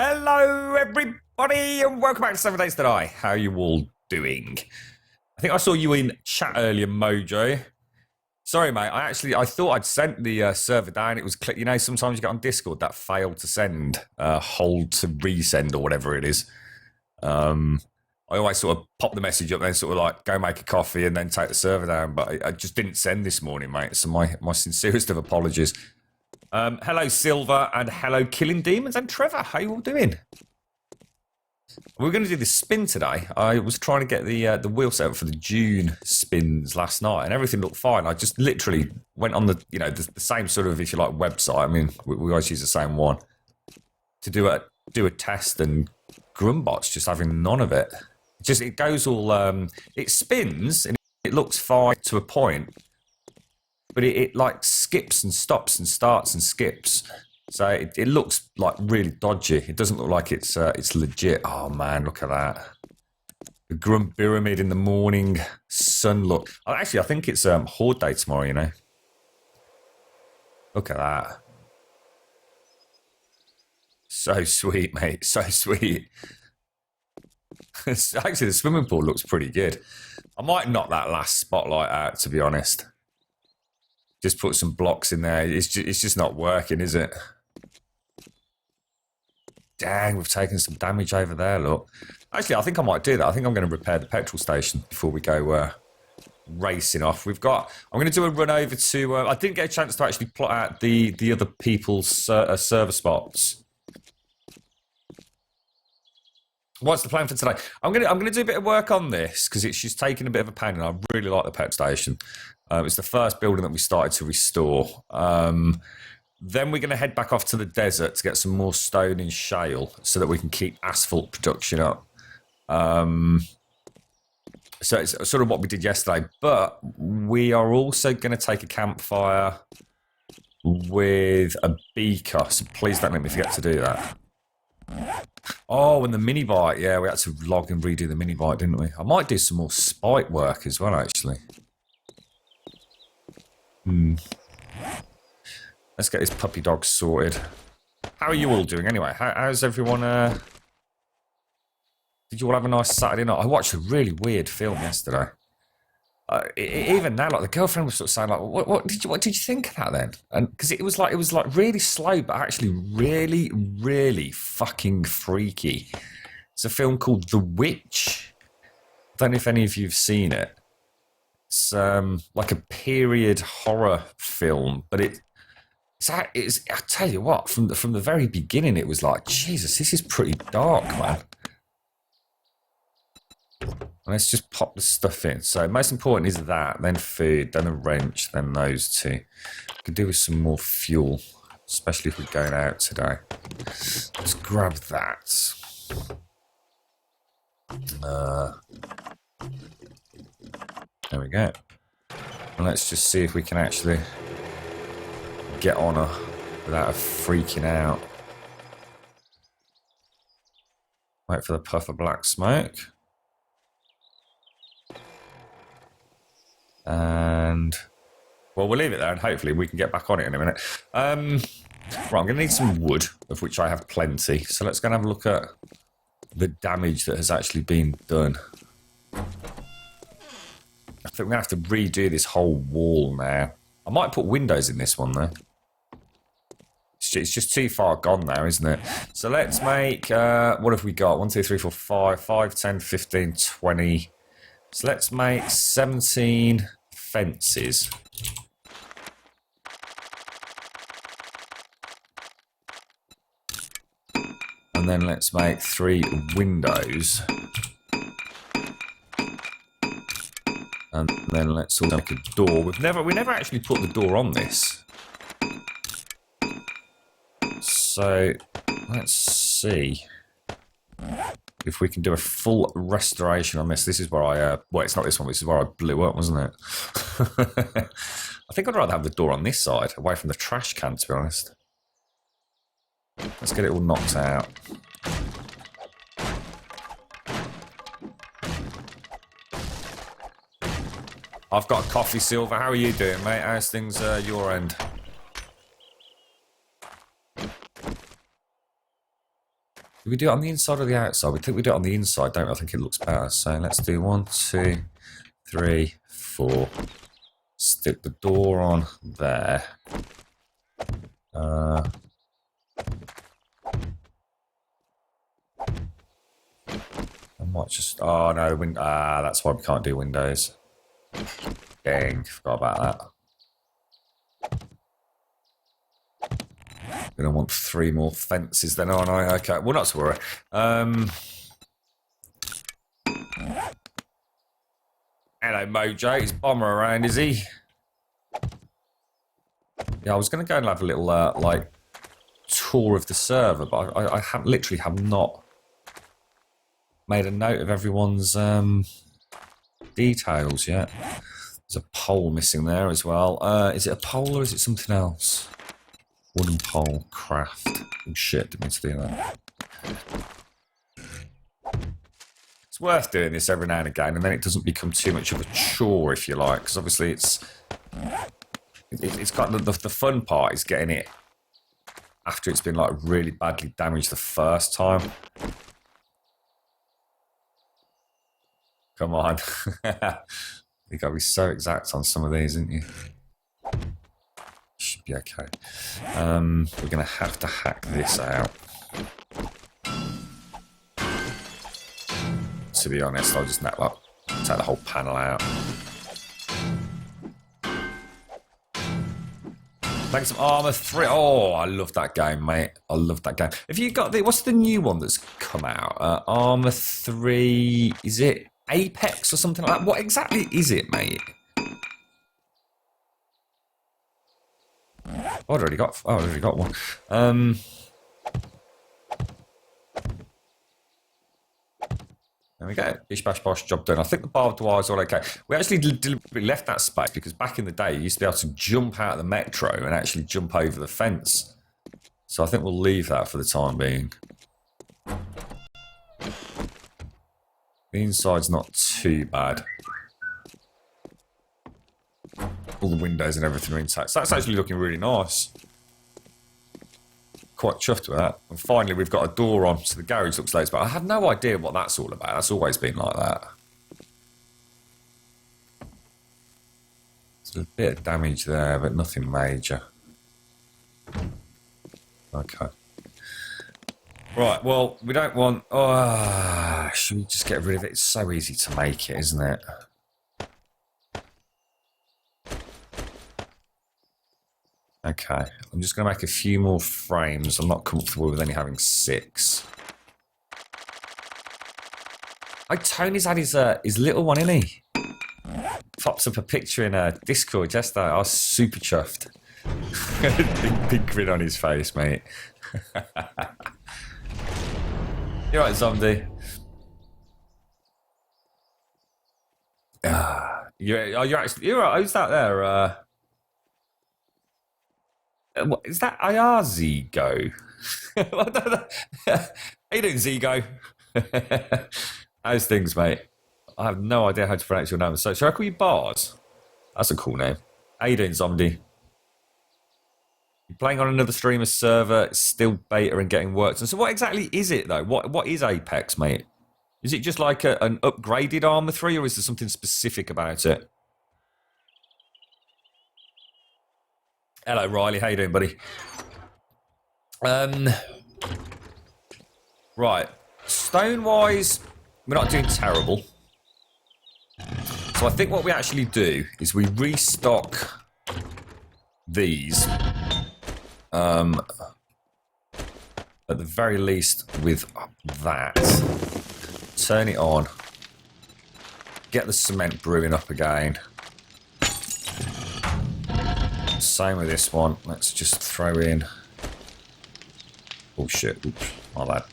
Hello, everybody, and welcome back to 7 Days to Die. How are you all doing? I think I saw you in chat earlier, Mojo. Sorry, mate. I thought I'd sent the server down. It was sometimes you get on Discord that failed to send, hold to resend or whatever it is. I always sort of pop the message up, then sort of like go make a coffee and then take the server down. But I just didn't send this morning, mate. So my sincerest of apologies. Hello, Silver, and hello, Killing Demons, and Trevor. How you all doing? We're going to do this spin today. I was trying to get the wheel set up for the June spins last night, and everything looked fine. I just literally went on the same sort of, if you like, website. I mean, we always use the same one to do a test, and Grumbot's just having none of it. It goes all it spins and it looks fine to a point. But it like skips and stops and starts and skips. So it looks like really dodgy. It doesn't look like it's legit. Oh, man, look at that. The Grunt Pyramid in the morning sun look. Actually, I think it's Horde Day tomorrow, you know. Look at that. So sweet, mate. So sweet. Actually, the swimming pool looks pretty good. I might knock that last spotlight out, to be honest. Just put some blocks in there. It's just not working, is it? Dang, we've taken some damage over there, look. Actually, I think I might do that. I think I'm going to repair the petrol station before we go racing off. I'm going to do a run over to... I didn't get a chance to actually plot out the other people's server spots. What's the plan for today? I'm going to do a bit of work on this because it's just taking a bit of a pain, and I really like the petrol station. It's the first building that we started to restore. Then we're going to head back off to the desert to get some more stone and shale so that we can keep asphalt production up. So it's sort of what we did yesterday. But we are also going to take a campfire with a beaker. So please don't let me forget to do that. Oh, and the mini bike. Yeah, we had to log and redo the mini bike, didn't we? I might do some more spike work as well, actually. Let's get this puppy dog sorted. How are you all doing anyway? How's everyone? Did you all have a nice Saturday night? I watched a really weird film yesterday. Even now, like the girlfriend was sort of saying, like, "What did you think of that then?" And because it was like really slow, but actually really, really fucking freaky. It's a film called The Witch. I don't know if any of you've seen it. It's like a period horror film, but it's. I tell you what, from the very beginning, it was like, Jesus, this is pretty dark, man. Let's just pop the stuff in. So most important is that, then food, then a wrench, then those two. We could do with some more fuel, especially if we're going out today. Let's grab that. There we go. And let's just see if we can actually get on her without her freaking out. Wait for the puff of black smoke. And, well, we'll leave it there and hopefully we can get back on it in a minute. Right, I'm going to need some wood, of which I have plenty. So let's go and have a look at the damage that has actually been done. I think we're going to have to redo this whole wall now. I might put windows in this one, though. It's just too far gone now, isn't it? So let's make, what have we got? 1, 2, 3, 4, 5, 10, 15, 20. So let's make 17 fences. And then let's make 3 windows. And then let's also make a door. We never actually put the door on this. So let's see if we can do a full restoration on this. This is where well, it's not this one, this is where I blew up, wasn't it? I think I'd rather have the door on this side, away from the trash can, to be honest. Let's get it all knocked out. I've got coffee, Silver. How are you doing, mate? How's things your end? Do we do it on the inside or the outside? We think we do it on the inside, don't we? I think it looks better. So let's do 1, 2, 3, 4. Stick the door on there. I might just... Oh, no. That's why we can't do windows. Dang, forgot about that. Gonna want 3 more fences then, aren't I? Okay, well, not to worry. Hello, Mojo. Is Bomber around, is he? Yeah, I was going to go and have a little, like, tour of the server, but I literally have not made a note of everyone's details yet. There's a pole missing there as well. Is it a pole or is it something else? Wooden pole, craft. Oh shit, didn't mean to do that. It's worth doing this every now and again, and then it doesn't become too much of a chore, if you like, because obviously it's got the fun part is getting it after it's been like really badly damaged the first time. Come on. You gotta be so exact on some of these, isn't you? Should be okay. We're gonna have to hack this out. To be honest, I'll just take the whole panel out. Make some Armour 3. Oh, I love that game, mate. I love that game. Have you got what's the new one that's come out? Armour 3. Is it Apex or something like that? What exactly is it, mate? Oh, I've already got one. There we go. Bish bash bosh, job done. I think the barbed wire's all okay. We actually deliberately left that space because back in the day you used to be able to jump out of the metro and actually jump over the fence. So I think we'll leave that for the time being. The inside's not too bad. All the windows and everything are intact. So that's actually looking really nice. Quite chuffed with that. And finally we've got a door on, so the garage looks like it's but I have no idea what that's all about. That's always been like that. There's a bit of damage there, but nothing major. Okay. Right, well, we don't want... Oh, should we just get rid of it? It's so easy to make it, isn't it? Okay, I'm just going to make a few more frames. I'm not comfortable with only having 6. Oh, Tony's had his little one, isn't he? Pops up a picture in a Discord yesterday. I was super chuffed. big grin on his face, mate. You're right, Zombie. You're actually... You're right. Who's that there? What, is that Ayazigo? How you doing, Zigo? How's things, mate? I have no idea how to pronounce your name. So, shall I call you Bars? That's a cool name. How you doing, Zombie? You're playing on another streamer server. It's still beta and getting worked. And so what exactly is it, though? What is Apex, mate? Is it just like an upgraded Armour 3, or is there something specific about it? Hello, Riley. How you doing, buddy? Right. Stone-wise, we're not doing terrible. So I think what we actually do is we restock these. At the very least with that. Turn it on. Get the cement brewing up again. Same with this one. Let's just throw in... Oh shit, oops, my bad.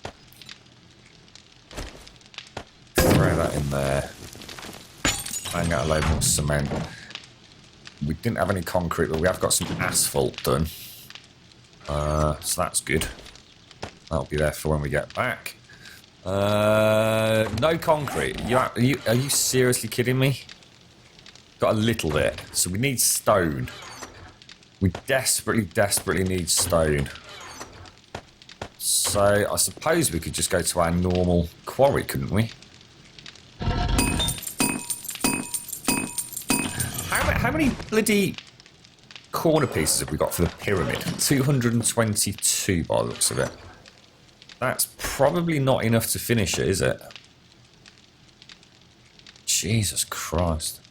Throw that in there. Bang out a load more cement. We didn't have any concrete, but we have got some asphalt done. So that's good. That'll be there for when we get back. No concrete. Are you seriously kidding me? Got a little bit. So we need stone. We desperately need stone. So I suppose we could just go to our normal quarry, couldn't we? How many bloody corner pieces have we got for the pyramid? 222 by the looks of it. That's probably not enough to finish it, is it? Jesus Christ.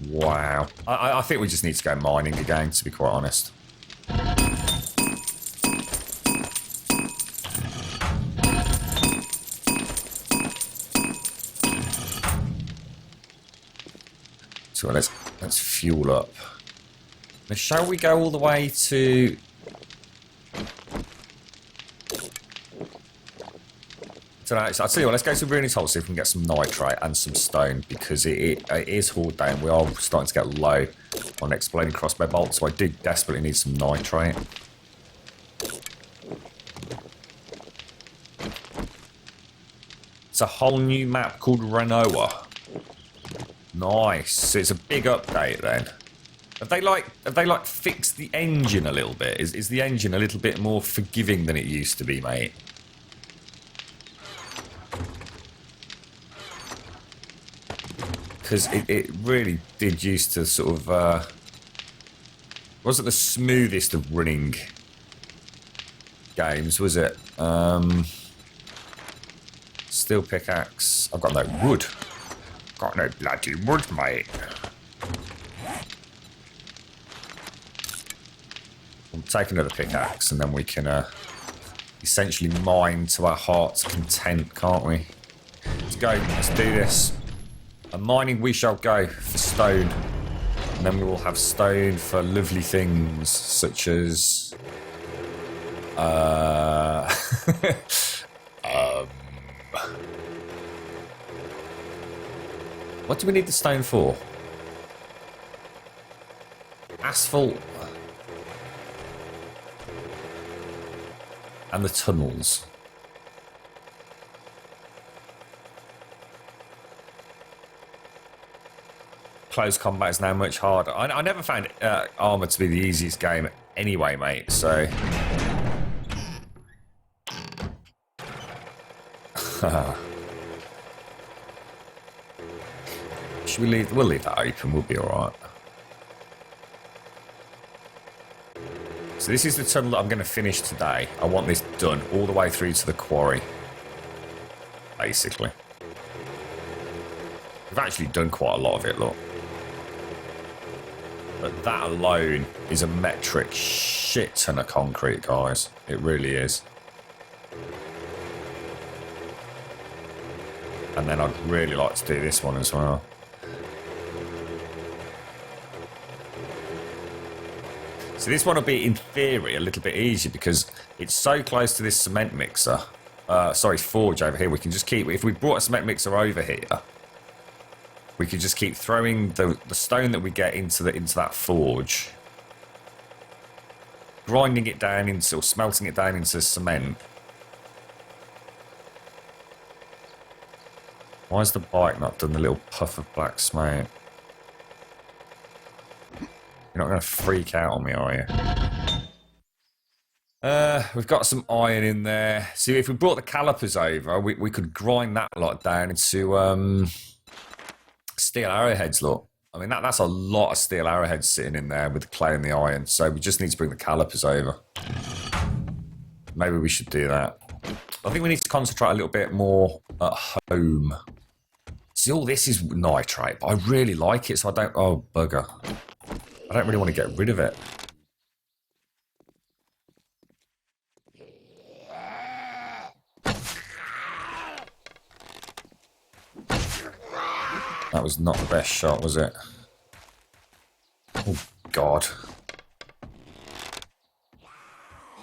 Wow. I think we just need to go mining again, to be quite honest. So let's fuel up. Now, shall we go all the way to... I'll tell you what, let's go to Ruinous Hole, see if we can get some nitrate and some stone, because it is hauled down. We are starting to get low on exploding crossbow bolts, so I do desperately need some nitrate. It's a whole new map called Renoa. Nice. So it's a big update then. Have they like fixed the engine a little bit? Is the engine a little bit more forgiving than it used to be, mate? Because it really did used to sort of wasn't the smoothest of running games, was it? Steel pickaxe. I've got no wood. Got no bloody wood, mate. We'll take another pickaxe and then we can essentially mine to our heart's content, can't we? Let's go. Let's do this. And mining we shall go for stone. And then we will have stone for lovely things such as... What do we need the stone for? Asphalt. And the tunnels. Close combat is now much harder. I never found Armour to be the easiest game anyway, mate, so... Should we leave? We'll leave that open, we'll be alright. So this is the tunnel that I'm going to finish today. I want this done all the way through to the quarry. Basically. We've actually done quite a lot of it, look. But that alone is a metric shit ton of concrete, guys. It really is. And then I'd really like to do this one as well. So this one will be, in theory, a little bit easier because it's so close to this cement mixer. Forge over here. We can just keep... If we brought a cement mixer over here, we could just keep throwing the stone that we get into that forge, grinding it down into, or smelting it down into cement. Why has the bike not done the little puff of black smoke? You're not going to freak out on me, are you? We've got some iron in there. See, if we brought the calipers over, we could grind that lot down into steel arrowheads, look. I mean, that's a lot of steel arrowheads sitting in there with the clay and the iron. So we just need to bring the calipers over. Maybe we should do that. I think we need to concentrate a little bit more at home. See, all this is nitrate, but I really like it, so I don't... Oh, bugger. I don't really want to get rid of it. That was not the best shot, was it? Oh, God.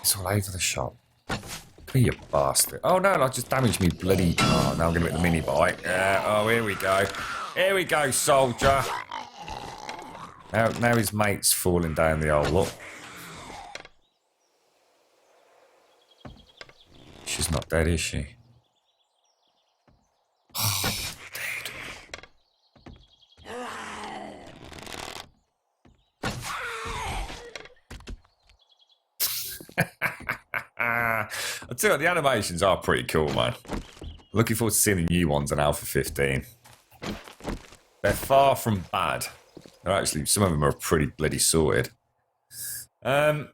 It's all over the shop. Come here, you bastard. Oh, no, I just damaged me bloody... Oh, now I'm going to hit the mini bike. Yeah, oh, here we go. Here we go, soldier. Now his mate's falling down the hole, look. She's not dead, is she? Oh, dead. I tell you what, the animations are pretty cool, man. Looking forward to seeing the new ones on Alpha 15. They're far from bad. They're actually, some of them are pretty bloody sorted. Oh,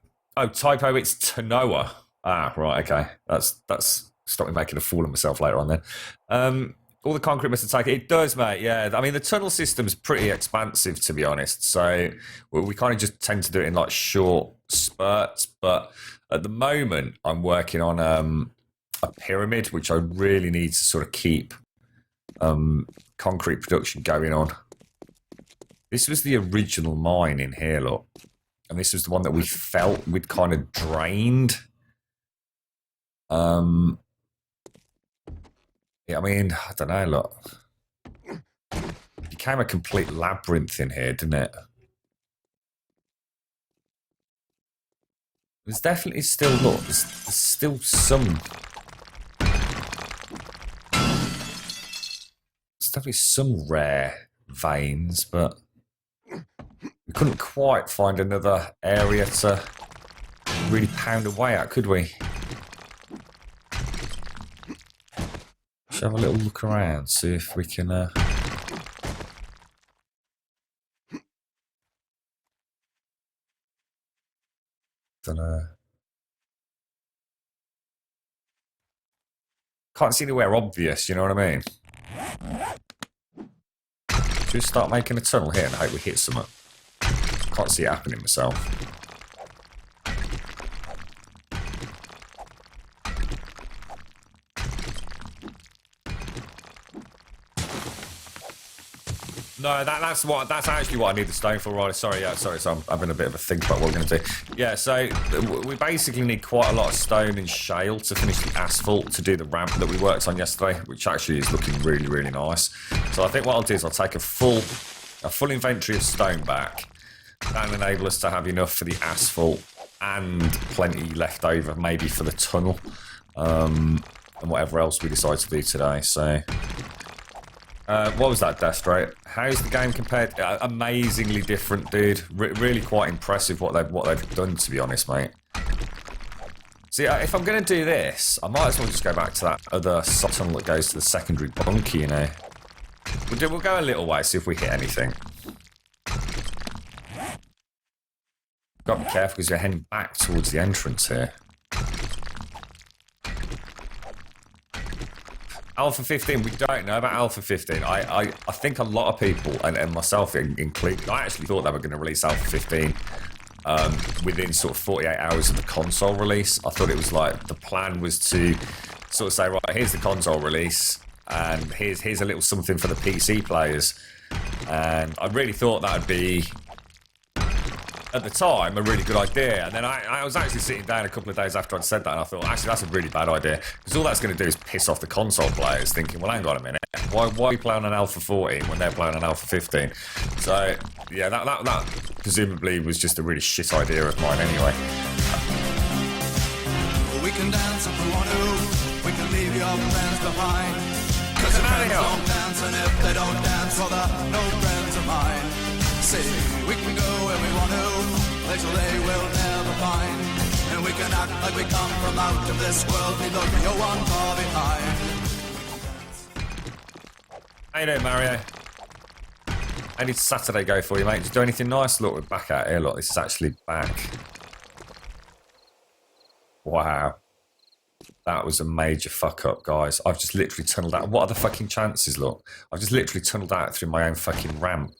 typo, it's Tanoa. Ah, right, okay. That's stop me making a fool of myself later on then. All the concrete must attack it. It does, mate, yeah. I mean, the tunnel system's pretty expansive, to be honest. So we kind of just tend to do it in like short spurts. But at the moment, I'm working on a pyramid, which I really need to sort of keep concrete production going on. This was the original mine in here, look. And this was the one that we felt we'd kind of drained. Yeah, I mean, I don't know, look. It became a complete labyrinth in here, didn't it? There's definitely still, look, there's still some... There's definitely some rare veins, but we couldn't quite find another area to really pound away at, could we? Let's have a little look around, see if we can... don't know. Can't see anywhere obvious, you know what I mean? Just start making a tunnel here and hope we hit something. Can't see it happening myself. No, that's actually what I need the stone for, right? Sorry, so I'm having a bit of a think about what we're going to do. Yeah, so we basically need quite a lot of stone and shale to finish the asphalt to do the ramp that we worked on yesterday, which actually is looking really, really nice. So I think what I'll do is I'll take a full inventory of stone back. That'll enable us to have enough for the asphalt and plenty left over, maybe for the tunnel, and whatever else we decide to do today. So. What was that, Destro? How's the game compared? Amazingly different, dude. Really quite impressive what they've done, to be honest, mate. See, if I'm going to do this, I might as well just go back to that other tunnel that goes to the secondary bunker, you know. We'll go a little way, see if we hit anything. Got to be careful because we're heading back towards the entrance here. Alpha 15, we don't know about Alpha 15. I think a lot of people, and myself included, I actually thought they were going to release Alpha 15 within sort of 48 hours of the console release. I thought it was like, the plan was to sort of say, right, here's the console release, and here's a little something for the PC players. And I really thought that would be, at the time, a really good idea. And then I was actually sitting down a couple of days after I'd said that, and I thought, actually, that's a really bad idea. Because all that's going to do is piss off the console players, thinking, well, hang on a minute. Why are we playing on Alpha 14 when they're playing on Alpha 15? So, yeah, that presumably was just a really shit idea of mine anyway. We can dance if we want to. We can leave your friends behind. Because your friends don't dance, and if they don't dance, well, they're no friends of mine. See, we can go where we want to, places they will never find. And we can act like we come from out of this world, we look you're one far behind. How you doing, Mario? How did Saturday go for you, mate? Did you do anything nice? Look, we're back out here. Look, this is actually back. Wow. That was a major fuck up, guys. I've just literally tunneled out. What are the fucking chances, look? I've just literally tunneled out through my own fucking ramp.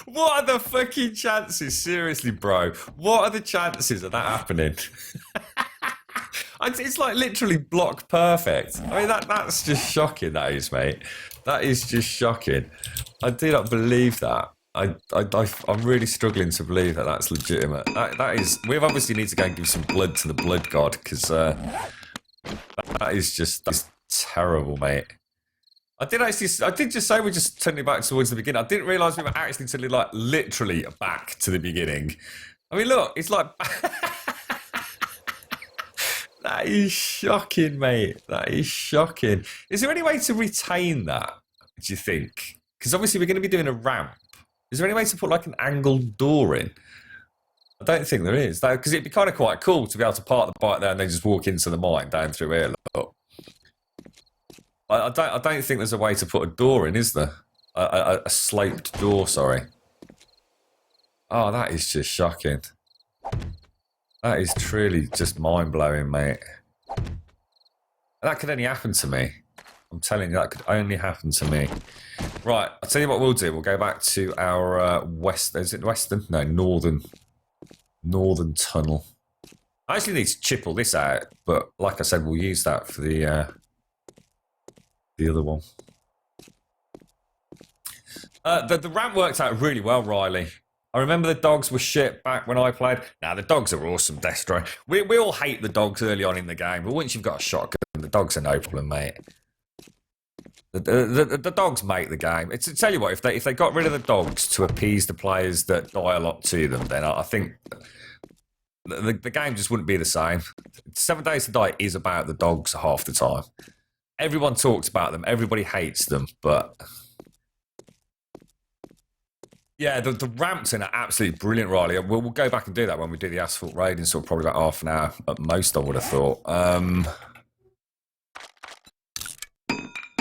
What are the fucking chances? Seriously, bro. What are the chances of that happening? It's like literally block perfect. I mean, that's just shocking, that is, mate. That is just shocking. I do not believe that. I'm really struggling to believe that that's legitimate. That is... We obviously need to go and give some blood to the blood god, because that is just... That's terrible, mate. I did just say we're just turning back towards the beginning. I didn't realise we were actually turning, like, literally back to the beginning. I mean, look, it's like... That is shocking, mate. That is shocking. Is there any way to retain that, do you think? Because obviously we're going to be doing a ramp. Is there any way to put, like, an angled door in? I don't think there is, though, because it'd be kind of quite cool to be able to park the bike there and then just walk into the mine down through here. Look. I don't think there's a way to put a door in, is there? A sloped door, sorry. Oh, that is just shocking. That is truly just mind-blowing, mate. That could only happen to me. I'm telling you, that could only happen to me. Right, I'll tell you what we'll do. We'll go back to our is it western? No, northern tunnel. I actually need to chip all this out, but like I said, we'll use that for the other one. The ramp worked out really well, Riley. I remember the dogs were shit back when I played. Now, the dogs are awesome, Destro. We all hate the dogs early on in the game, but once you've got a shotgun, the dogs are no problem, mate. The dogs make the game. It's, tell you what, if they got rid of the dogs to appease the players that die a lot to them, then I think the game just wouldn't be the same. 7 Days to Die is about the dogs half the time. Everyone talks about them. Everybody hates them, but... Yeah, the ramps in are absolutely brilliant, Riley. We'll go back and do that when we do the asphalt raiding, so probably about half an hour at most, I would have thought.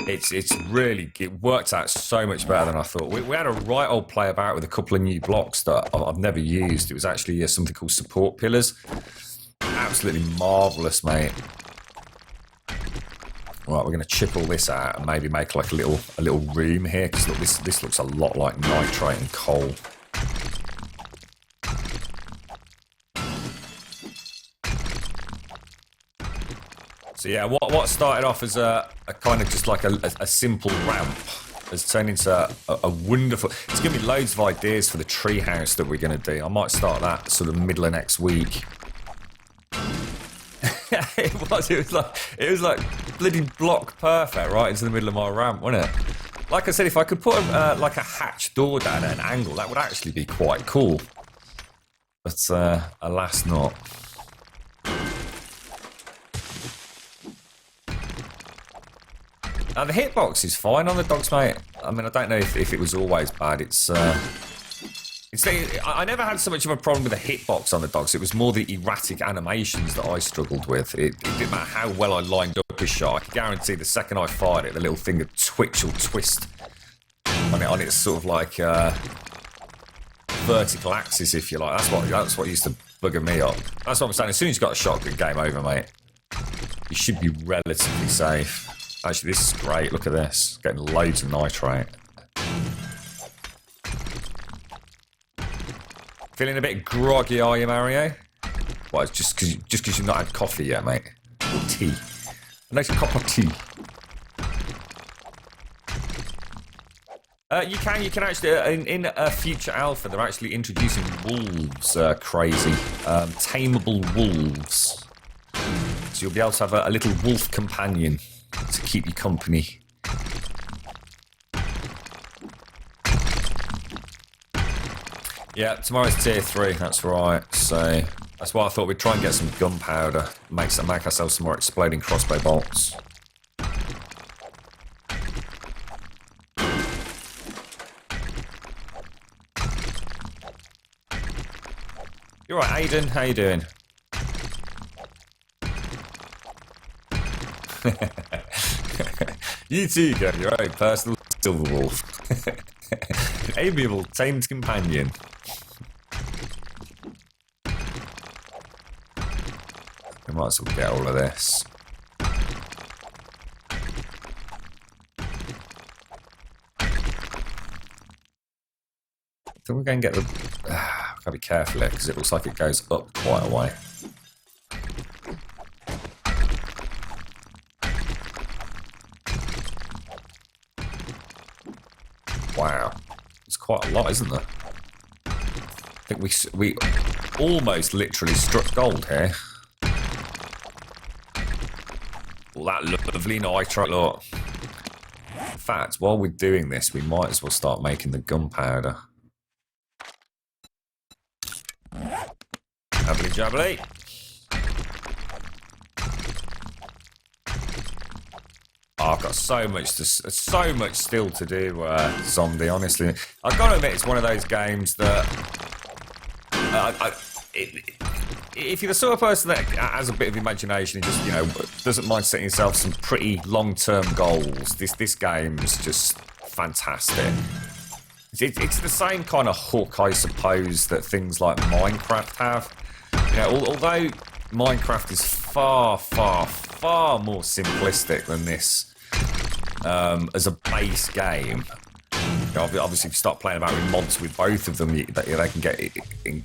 It worked out so much better than I thought. We had a right old play about with a couple of new blocks that I've never used. It was actually something called support pillars. Absolutely marvellous, mate. Right, we're going to chip all this out and maybe make like a little room here, because look, this looks a lot like nitrate and coal. So yeah, what started off as a kind of just like a simple ramp has turned into a wonderful... It's given me loads of ideas for the tree house that we're going to do. I might start that sort of middle of next week. It was like bloody block perfect right into the middle of my ramp, wasn't it? Like I said, if I could put like a hatch door down at an angle, that would actually be quite cool. But alas, not. Now the hitbox is fine on the dogs, mate. I mean, I don't know if it was always bad. I never had so much of a problem with the hitbox on the dogs. It was more the erratic animations that I struggled with. It didn't matter how well I lined up a shot. I could guarantee the second I fired it, the little thing would twitch or twist on its sort of like vertical axis, if you like. That's what used to bugger me up. That's what I'm saying. As soon as you've got a shotgun, game over, mate. You should be relatively safe. Actually, this is great. Look at this. Getting loads of nitrate. Feeling a bit groggy, are you, Mario? Well, it's just because you've not had coffee yet, mate. Or tea. A nice cup of tea. You can actually, in a future alpha, they're actually introducing wolves, crazy. Tameable wolves. So you'll be able to have a little wolf companion to keep you company. Yeah, tomorrow's tier 3, that's right. So that's why I thought we'd try and get some gunpowder, make ourselves some more exploding crossbow bolts. You're right, Aiden. How you doing? You too, got your own personal silver wolf. Amiable, tamed companion. We might as well get all of this. I think we're going to get the... Gotta be careful here, because it looks like it goes up quite a way. Wow. It's quite a lot, isn't there? I think we almost literally struck gold here. All that lovely nitrate, look. In fact, while we're doing this, we might as well start making the gunpowder. Jubbly jubbly. Oh, I've got so much still to do, Zombie. Honestly, I've got to admit, it's one of those games that if you're the sort of person that has a bit of imagination and just, you know, doesn't mind setting yourself some pretty long-term goals, this game's just fantastic. It's the same kind of hook, I suppose, that things like Minecraft have. You know, although Minecraft is far, far, far more simplistic than this as a base game. You know, obviously, if you start playing about with mods with both of them, they can get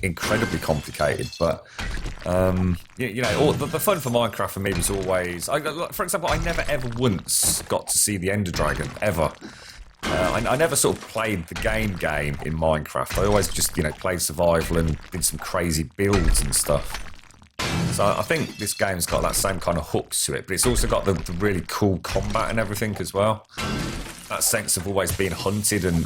incredibly complicated. But you know, the fun for Minecraft for me was always, for example, I never ever once got to see the Ender Dragon ever. I never sort of played the game in Minecraft. I always just, you know, played survival and did some crazy builds and stuff. So I think this game's got that same kind of hooks to it, but it's also got the really cool combat and everything as well. That sense of always being hunted, and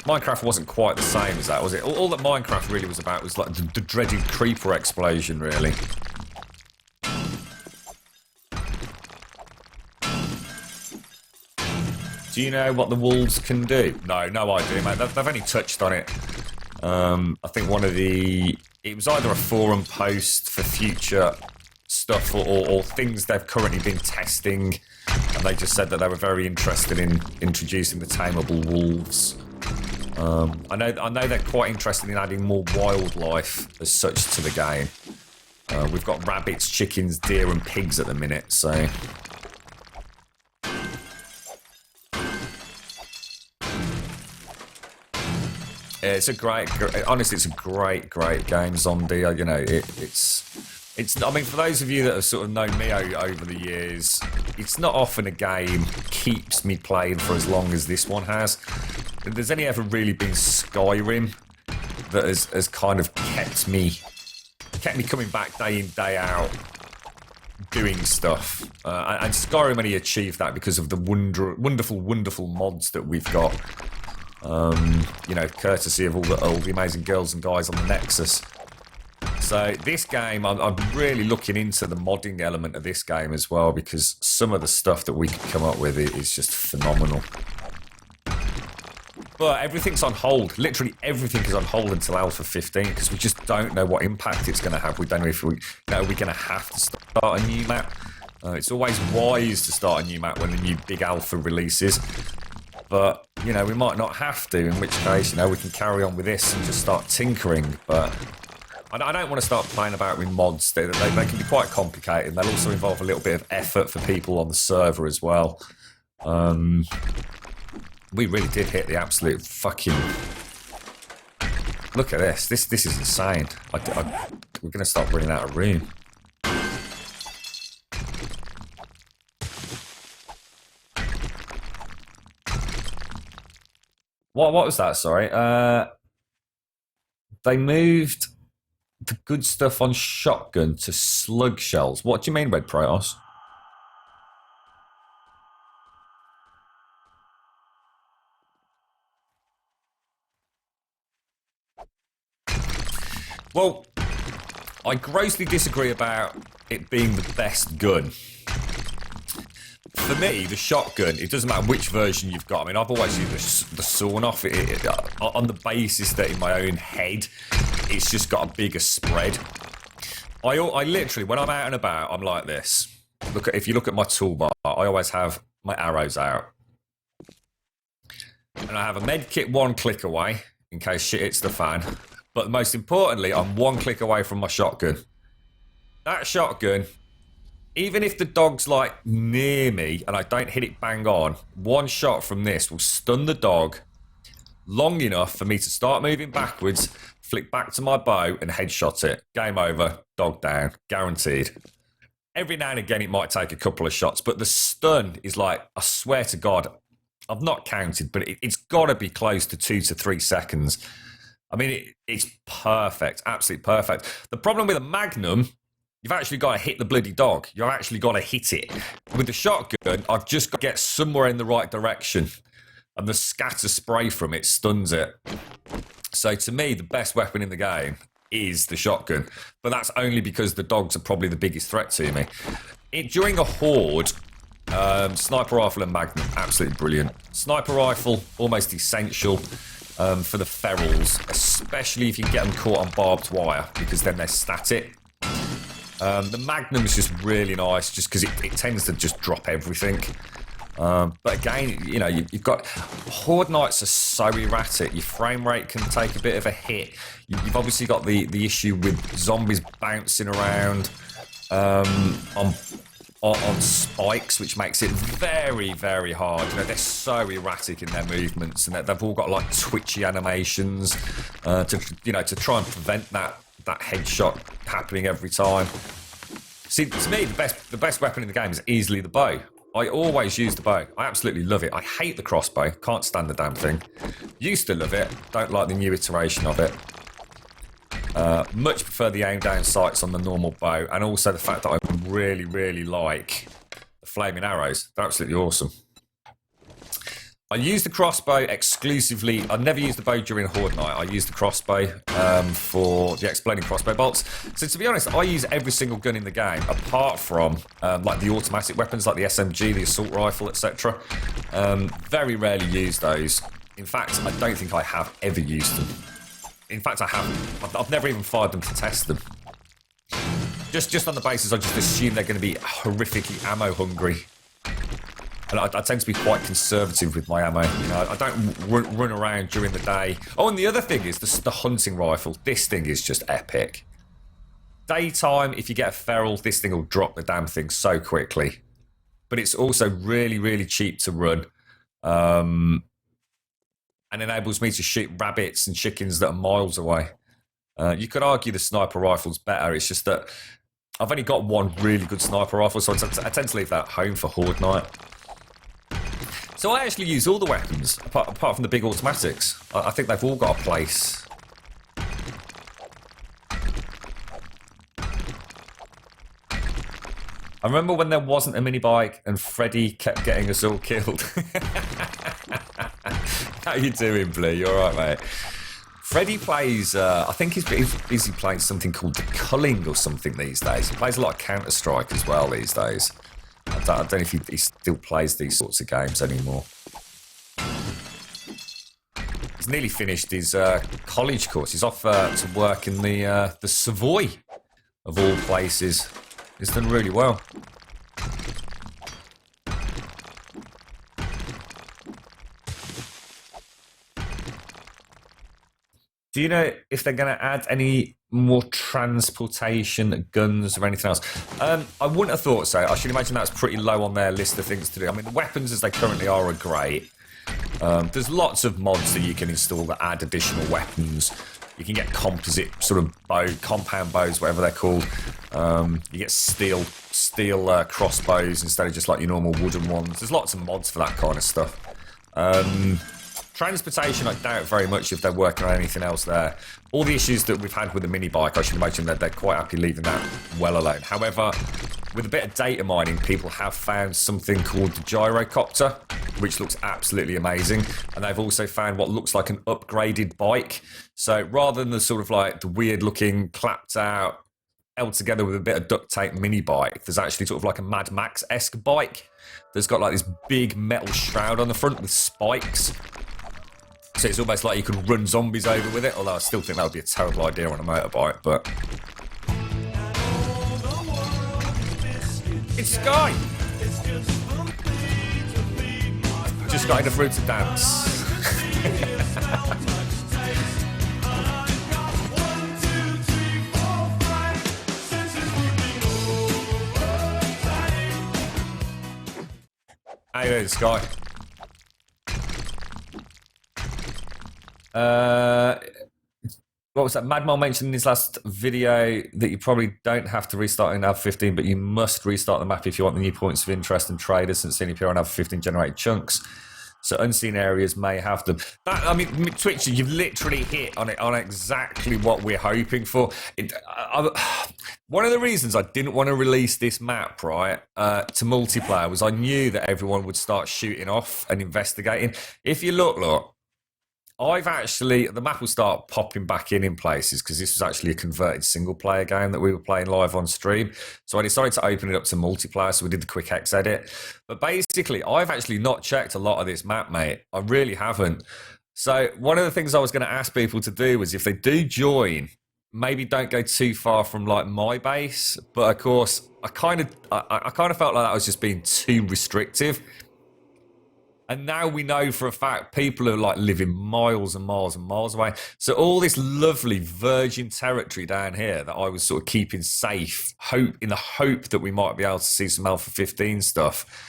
Minecraft wasn't quite the same as that, was it? All that Minecraft really was about was like the dreaded creeper explosion, really. Do you know what the wolves can do? No idea, mate. They've only touched on it. I think it was either a forum post for future stuff or things they've currently been testing, and they just said that they were very interested in introducing the tameable wolves. I know they're quite interested in adding more wildlife as such to the game. We've got rabbits, chickens, deer and pigs at the minute, so... Yeah, it's a honestly, it's a great game, Zombie. You know, it's. I mean, for those of you that have sort of known me over the years, it's not often a game keeps me playing for as long as this one has. There's only ever really been Skyrim that has kind of kept me coming back day in, day out, doing stuff. And Skyrim only achieved that because of the wonderful mods that we've got. You know, courtesy of all the amazing girls and guys on the Nexus. So this game, I'm really looking into the modding element of this game as well, because some of the stuff that we could come up with is just phenomenal. But everything's on hold. Literally everything is on hold until Alpha 15, because we just don't know what impact it's going to have. We don't know if we're going to have to start a new map. It's always wise to start a new map when the new big Alpha releases. But, you know, we might not have to, in which case, you know, we can carry on with this and just start tinkering. But I don't want to start playing about with mods. They can be quite complicated. They'll also involve a little bit of effort for people on the server as well. We really did hit the absolute fucking... Look at this. This is insane. We're going to start running out of room. What was that? Sorry. They moved the good stuff on shotgun to slug shells. What do you mean, Red Protoss? Well, I grossly disagree about it being the best gun. For me, the shotgun, it doesn't matter which version you've got. I mean, I've always used the sawn-off on the basis that in my own head, it's just got a bigger spread. I literally, when I'm out and about, I'm like this. If you look at my toolbar, I always have my arrows out. And I have a med kit one click away, in case shit hits the fan. But most importantly, I'm one click away from my shotgun. That shotgun... Even if the dog's like near me and I don't hit it bang on, one shot from this will stun the dog long enough for me to start moving backwards, flick back to my bow and headshot it. Game over, dog down, guaranteed. Every now and again it might take a couple of shots, but the stun is like, I swear to God, I've not counted, but it's got to be close to 2 to 3 seconds. I mean, it's perfect, absolutely perfect. The problem with a Magnum... You've actually got to hit the bloody dog. You've actually got to hit it. With the shotgun, I've just got to get somewhere in the right direction. And the scatter spray from it stuns it. So to me, the best weapon in the game is the shotgun. But that's only because the dogs are probably the biggest threat to me. During a horde, sniper rifle and Magnum, absolutely brilliant. Sniper rifle, almost essential. for the ferals, especially if you can get them caught on barbed wire, because then they're static. The Magnum is just really nice, just because it tends to just drop everything. But again, you know, you've got Horde Knights are so erratic. Your frame rate can take a bit of a hit. You've obviously got the issue with zombies bouncing around on spikes, which makes it very, very hard. You know, they're so erratic in their movements, and they've all got like twitchy animations to try and prevent that headshot happening every time. See, to me, the best weapon in the game is easily the bow. I always use the bow. I absolutely love it. I hate the crossbow. Can't stand the damn thing. Used to love it. Don't like the new iteration of it. Much prefer the aim down sights on the normal bow, and also the fact that I really, really like the flaming arrows. They're absolutely awesome. I use the crossbow exclusively. I never use the bow during Horde Night. I use the crossbow for the exploding crossbow bolts. So to be honest, I use every single gun in the game, apart from like the automatic weapons like the SMG, the assault rifle, etc. Very rarely use those. In fact, I don't think I have ever used them. In fact, I haven't. I've never even fired them to test them. Just on the basis I just assume they're going to be horrifically ammo hungry. And I tend to be quite conservative with my ammo. You know, I don't run around during the day. Oh, and the other thing is the hunting rifle. This thing is just epic. Daytime, if you get a feral, this thing will drop the damn thing so quickly. But it's also really, really cheap to run. And enables me to shoot rabbits and chickens that are miles away. You could argue the sniper rifle's better. It's just that I've only got one really good sniper rifle, so I tend to leave that at home for Horde Night. So I actually use all the weapons, apart from the big automatics. I think they've all got a place. I remember when there wasn't a mini bike and Freddy kept getting us all killed. How you doing, Blue? You alright, mate? Freddy plays, I think he's busy playing something called The Culling or something these days. He plays a lot of Counter-Strike as well these days. I don't know if he still plays these sorts of games anymore. He's nearly finished his college course. He's off to work in the Savoy, of all places. He's done really well. Do you know if they're going to add any more transportation guns or anything else? I wouldn't have thought so. I should imagine that's pretty low on their list of things to do. I mean, the weapons as they currently are great. There's lots of mods that you can install that add additional weapons. You can get composite sort of compound bows, whatever they're called. You get steel crossbows instead of just like your normal wooden ones. There's lots of mods for that kind of stuff. Transportation, I doubt very much if they're working on anything else there. All the issues that we've had with the mini bike, I should imagine that they're quite happy leaving that well alone. However, with a bit of data mining, people have found something called the gyrocopter, which looks absolutely amazing. And they've also found what looks like an upgraded bike. So rather than the sort of like the weird looking clapped out, held together with a bit of duct tape mini bike, there's actually sort of like a Mad Max-esque bike that's got like this big metal shroud on the front with spikes. So it's almost like you could run zombies over with it, although I still think that would be a terrible idea on a motorbike, but... It's Sky! Just got enough room to dance. Hey there, Sky. What was that? Madmol mentioned in his last video that you probably don't have to restart in Alpha 15, but you must restart the map if you want the new points of interest and traders, since the only appear on Alpha 15 generated chunks. So unseen areas may have them. I mean, Twitcher, you've literally hit on it on exactly what we're hoping for. One of the reasons I didn't want to release this map, right, to multiplayer was I knew that everyone would start shooting off and investigating. If you look, the map will start popping back in places because this was actually a converted single player game that we were playing live on stream. So I decided to open it up to multiplayer. So we did the quick X edit. But basically, I've actually not checked a lot of this map, mate. I really haven't. So one of the things I was going to ask people to do was if they do join, maybe don't go too far from like my base. But of course, I kind of felt like that was just being too restrictive. And now we know for a fact people are like living miles and miles and miles away. So all this lovely virgin territory down here that I was sort of keeping safe, in the hope that we might be able to see some Alpha 15 stuff.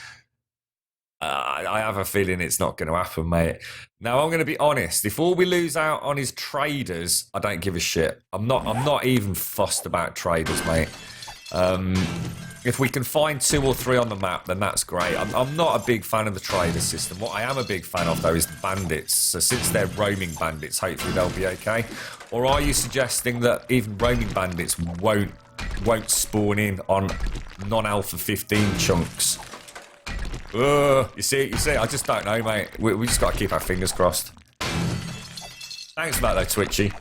I have a feeling it's not going to happen, mate. Now I'm going to be honest. If all we lose out on is traders, I don't give a shit. I'm not even fussed about traders, mate. If we can find 2 or 3 on the map, then that's great. I'm not a big fan of the trader system. What I am a big fan of, though, is the bandits. So since they're roaming bandits, hopefully they'll be okay. Or are you suggesting that even roaming bandits won't spawn in on non-Alpha 15 chunks? You see, I just don't know, mate. We just got to keep our fingers crossed. Thanks for that, though, Twitchy.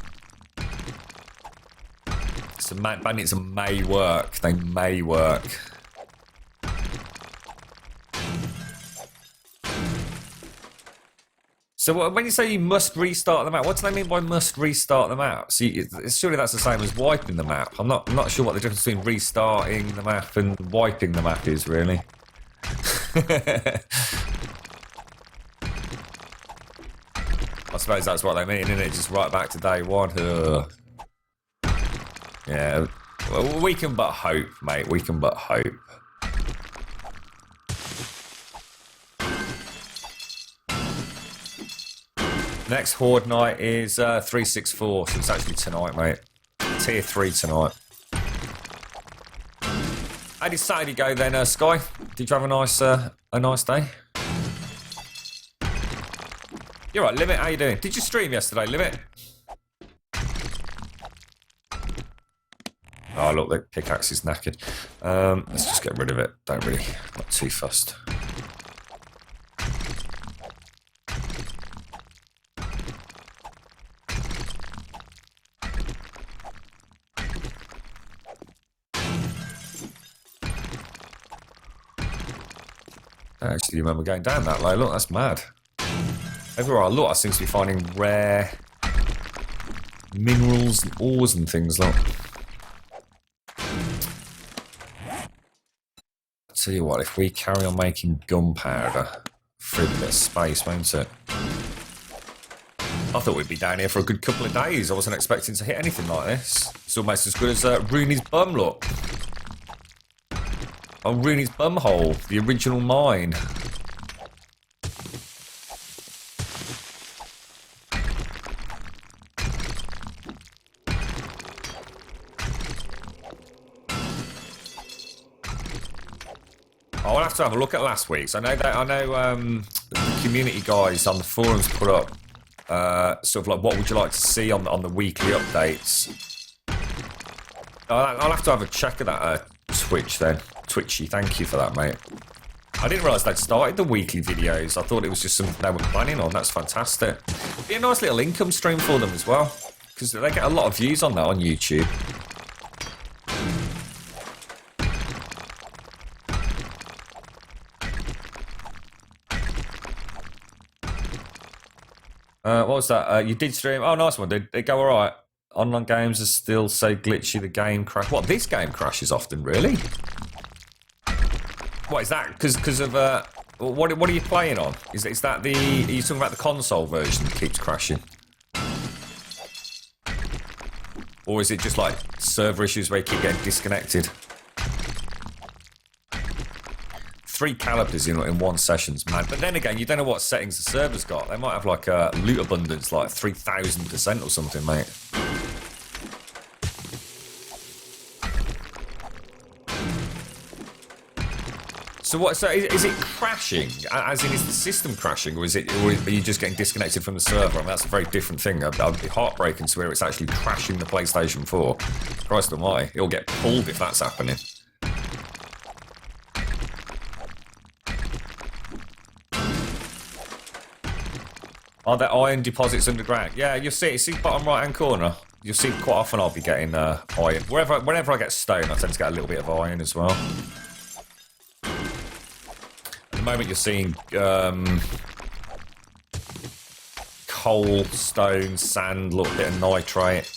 So bandits may work. They may work. So when you say you must restart the map, what do they mean by must restart the map? See, surely that's the same as wiping the map. I'm not sure what the difference between restarting the map and wiping the map is, really. I suppose that's what they mean, isn't it? Just right back to day one. Ugh. Yeah, well, we can but hope, mate. We can but hope. Next Horde night is 364, so it's actually tonight, mate. Tier 3 tonight. How did Saturday go then, Sky? Did you have a nice day? You're right, Limit. How you doing? Did you stream yesterday, Limit? Oh, look, the pickaxe is knackered. Let's just get rid of it. Not too fussed. I actually remember going down that low. Look, that's mad. Everywhere I look, I seem to be finding rare minerals and ores and things like. I'll tell you what, if we carry on making gunpowder, free a bit of space, won't it? I thought we'd be down here for a good couple of days. I wasn't expecting to hit anything like this. It's almost as good as Rooney's bum, look. Oh, Rooney's bumhole, the original mine. I'll have to have a look at last week's. I know the community guys on the forums put up sort of like what would you like to see on the weekly updates. I'll have to have a check of that Twitch then. Twitchy, thank you for that, mate. I didn't realise they'd started the weekly videos. I thought it was just something they were planning on. That's fantastic. Be a nice little income stream for them as well, because they get a lot of views on that on YouTube. What was that? You did stream? Oh, nice one. Did it go all right? Online games are still so glitchy. The game crash. What? This game crashes often, really? What is that? Because of what are you playing on? Is that the? Are you talking about the console version that keeps crashing, or is it just like server issues where you keep getting disconnected? 3 calibers in one session's mad. But then again, you don't know what settings the server's got. They might have like a loot abundance like 3000% or something, mate. So what? So is it crashing? As in, is the system crashing, or are you just getting disconnected from the server? I mean, that's a very different thing. I'd be heartbroken to hear it's actually crashing the PlayStation 4. Christ almighty, it'll get pulled if that's happening. Are there iron deposits underground? Yeah, you'll see bottom right hand corner. You'll see quite often I'll be getting iron. Whenever I get stone, I tend to get a little bit of iron as well. At the moment, you're seeing coal, stone, sand, little bit of nitrate.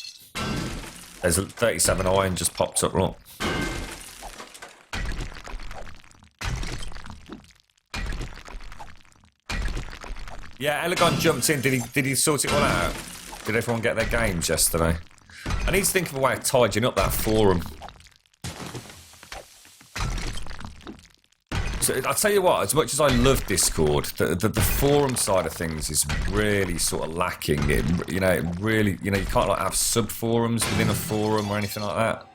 There's a 37 iron just popped up, look. Yeah, Elegon jumped in. Did he sort it all out? Did everyone get their games yesterday? I need to think of a way of tidying up that forum. So I'll tell you what, as much as I love Discord, the forum side of things is really sort of lacking. It really, you can't like have sub forums within a forum or anything like that.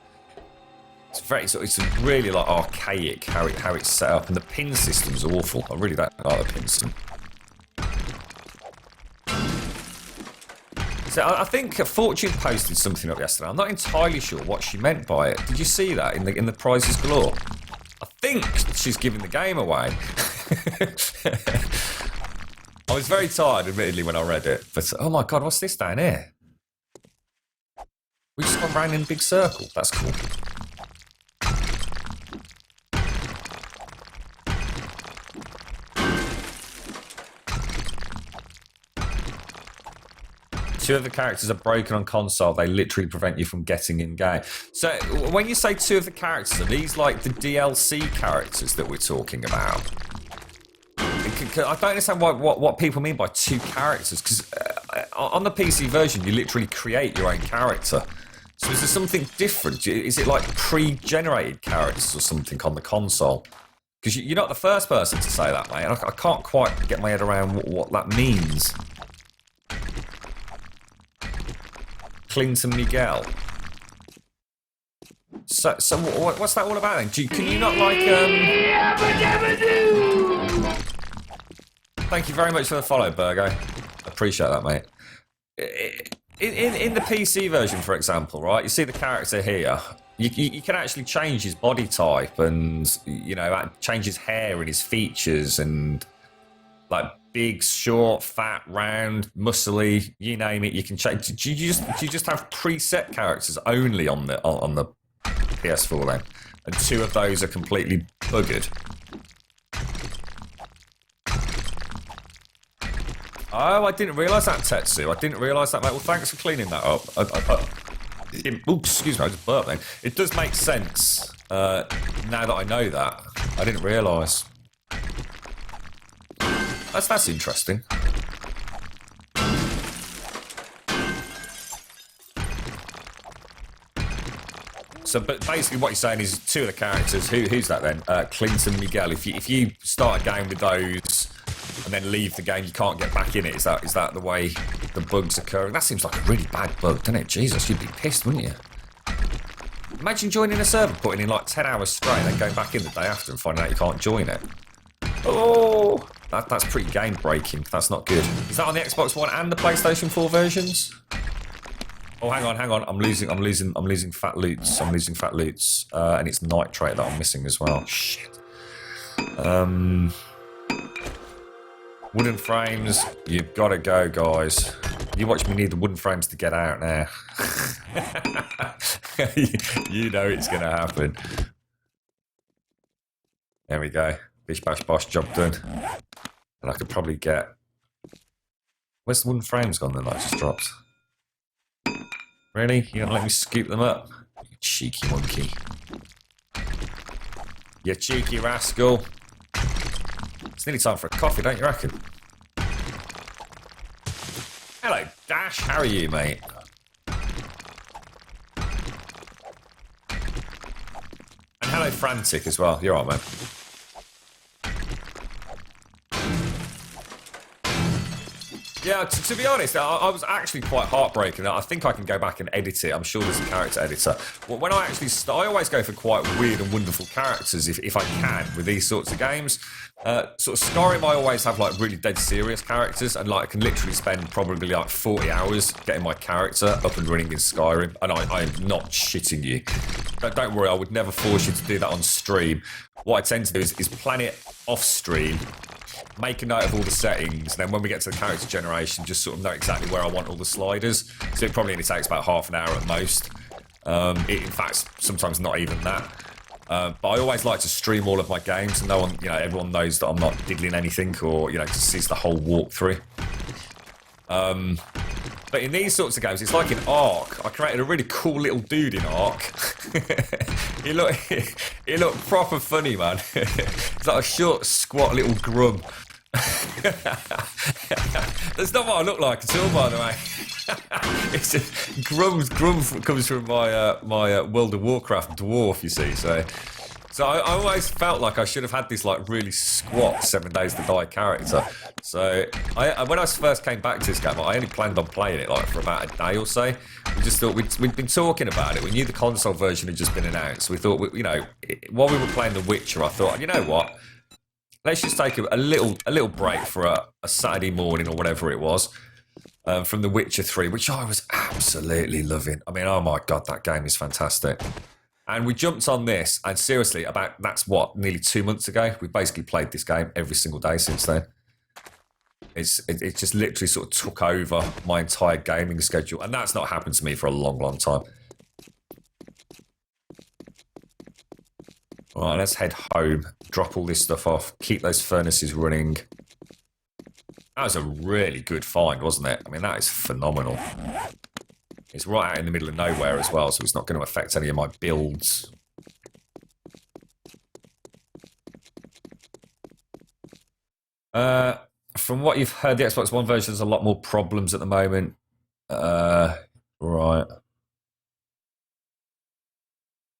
It's really like archaic how it's set up, and the pin system's awful. I really don't like the pin system. So I think Fortune posted something up yesterday. I'm not entirely sure what she meant by it. Did you see that in the prizes galore? I think she's giving the game away. I was very tired, admittedly, when I read it. But oh my god, what's this down here? We just gone round in a big circle. That's cool. Two of the characters are broken on console. They literally prevent you from getting in game. So when you say two of the characters, are these like the DLC characters that we're talking about? I don't understand what people mean by two characters, because on the PC version you literally create your own character. So is there something different? Is it like pre-generated characters or something on the console? Because you're not the first person to say that, mate. I can't quite get my head around what that means. Clinton Miguel. So what's that all about then? Can you not like Thank you very much for the follow, Burgo. Appreciate that, mate. In the PC version, for example, right? You see the character here. You can actually change his body type and change his hair and his features and like big, short, fat, round, muscly, you name it. You can change. Do you just have preset characters only on the PS4 then? And two of those are completely buggered. Oh, I didn't realise that, Tetsu. I didn't realise that, mate. Well, thanks for cleaning that up. Oops, excuse me, I just burped then. It does make sense now that I know that. I didn't realise. That's interesting. So, but basically, what you're saying is two of the characters. Who's that then? Clinton Miguel. If you start a game with those and then leave the game, you can't get back in it. Is that the way the bugs occurring? That seems like a really bad bug, doesn't it? Jesus, you'd be pissed, wouldn't you? Imagine joining a server, putting in like 10 hours straight, and then going back in the day after and finding out you can't join it. Oh, that's pretty game breaking. That's not good. Is that on the Xbox One and the PlayStation 4 versions? Oh, hang on. I'm losing fat loots. And it's nitrate that I'm missing as well. Shit. Wooden frames. You've got to go, guys. You watch me need the wooden frames to get out now. You know it's going to happen. There we go. Bish bash bosh, job done. And I could probably get... Where's the wooden frames gone then that I just dropped? Really? You don't let me scoop them up? You cheeky monkey. You cheeky rascal. It's nearly time for a coffee, don't you reckon? Hello, Dash. How are you, mate? And hello, Frantic, as well. You're all right, man. Yeah, to be honest, I was actually quite heartbroken. I think I can go back and edit it. I'm sure there's a character editor. Well, when I actually I always go for quite weird and wonderful characters if I can with these sorts of games. Sort of Skyrim, I always have like really dead serious characters, and like I can literally spend probably like 40 hours getting my character up and running in Skyrim, and I'm not shitting you. But don't worry, I would never force you to do that on stream. What I tend to do is plan it off stream, make a note of all the settings, and then when we get to the character generation, just sort of know exactly where I want all the sliders. So it probably only takes about half an hour at most. In fact, sometimes not even that. But I always like to stream all of my games, and everyone knows that I'm not diddling anything, or just sees the whole walkthrough. But in these sorts of games, it's like in Ark. I created a really cool little dude in Ark. he looked proper funny, man. It's like a short, squat little grum. That's not what I look like at all, by the way. It's just, Grum comes from my World of Warcraft dwarf, you see. So I always felt like I should have had this like really squat 7 Days to Die character. So when I first came back to this game, I only planned on playing it like for about a day or so. We just thought we'd been talking about it. We knew the console version had just been announced. We thought, while we were playing The Witcher, I thought, you know what? Let's just take a little break for a Saturday morning or whatever it was from The Witcher 3, which I was absolutely loving. I mean, oh my God, that game is fantastic. And we jumped on this, and seriously, nearly 2 months ago, we basically played this game every single day since then. It just literally sort of took over my entire gaming schedule, and that's not happened to me for a long, long time. All right, let's head home, drop all this stuff off, keep those furnaces running. That was a really good find, wasn't it? I mean, that is phenomenal. It's right out in the middle of nowhere as well, so it's not going to affect any of my builds. From what you've heard, the Xbox One version has a lot more problems at the moment. Right.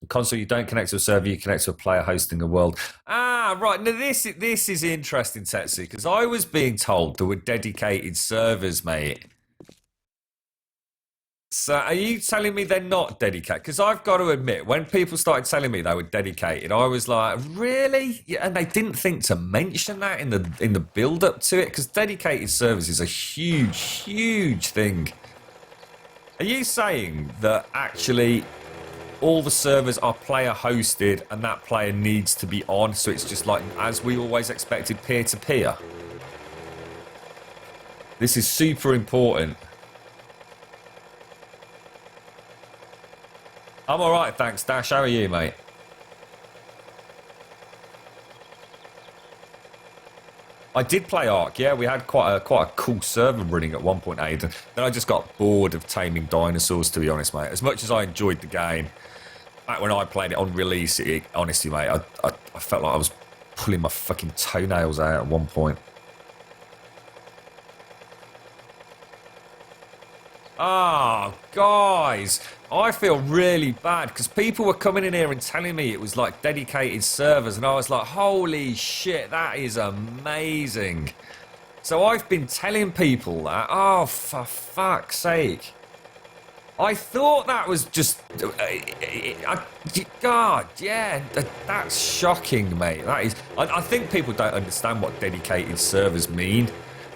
The console, you don't connect to a server, you connect to a player hosting the world. Ah, right. Now, this is interesting, Tetsu, because I was being told there were dedicated servers, mate. So are you telling me they're not dedicated? Because I've got to admit, when people started telling me they were dedicated, I was like, really? Yeah, and they didn't think to mention that in the build-up to it, because dedicated servers is a huge, huge thing. Are you saying that actually all the servers are player-hosted and that player needs to be on, so it's just like, as we always expected, peer-to-peer? This is super important. I'm all right, thanks, Dash. How are you, mate? I did play Ark, yeah. We had quite a cool server running at 1.8. Then I just got bored of taming dinosaurs, to be honest, mate. As much as I enjoyed the game, back when I played it on release, honestly, mate, I felt like I was pulling my fucking toenails out at one point. Ah, guys, I feel really bad because people were coming in here and telling me it was like dedicated servers, and I was like, holy shit, that is amazing. So I've been telling people that. Oh, for fuck's sake. I thought that was just... God, yeah, that's shocking, mate. That is... I think people don't understand what dedicated servers mean.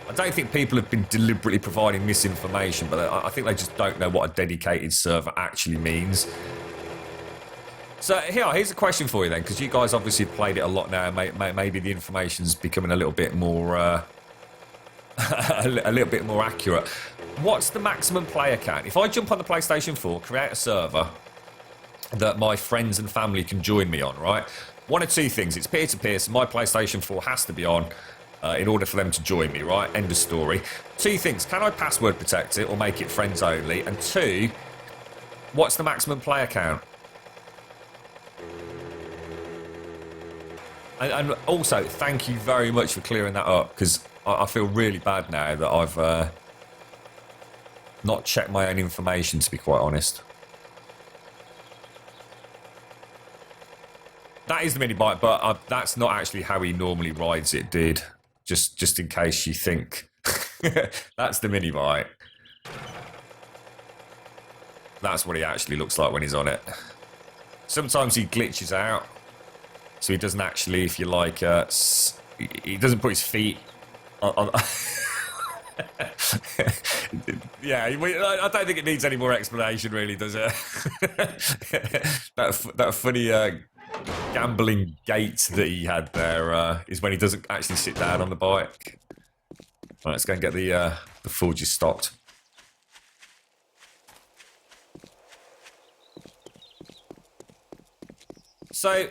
I don't think people have been deliberately providing misinformation, but I think they just don't know what a dedicated server actually means. So here's a question for you then, because you guys obviously played it a lot now. Maybe the information's becoming a little bit more, a little bit more accurate. What's the maximum player count? If I jump on the PlayStation 4, create a server that my friends and family can join me on, right? One of two things. It's peer-to-peer, so my PlayStation 4 has to be on. In order for them to join me, right? End of story. Two things. Can I password protect it or make it friends only? And two, what's the maximum player count? And also, thank you very much for clearing that up, because I feel really bad now that I've not checked my own information, to be quite honest. That is the mini bike, but that's not actually how he normally rides it, dude. Just in case you think that's the mini bike. That's what he actually looks like when he's on it. Sometimes he glitches out, so he doesn't actually, if you like, he doesn't put his feet on yeah, I don't think it needs any more explanation, really, does it? that funny gambling gait that he had there is when he doesn't actually sit down on the bike. Right, let's go and get the forges stocked. So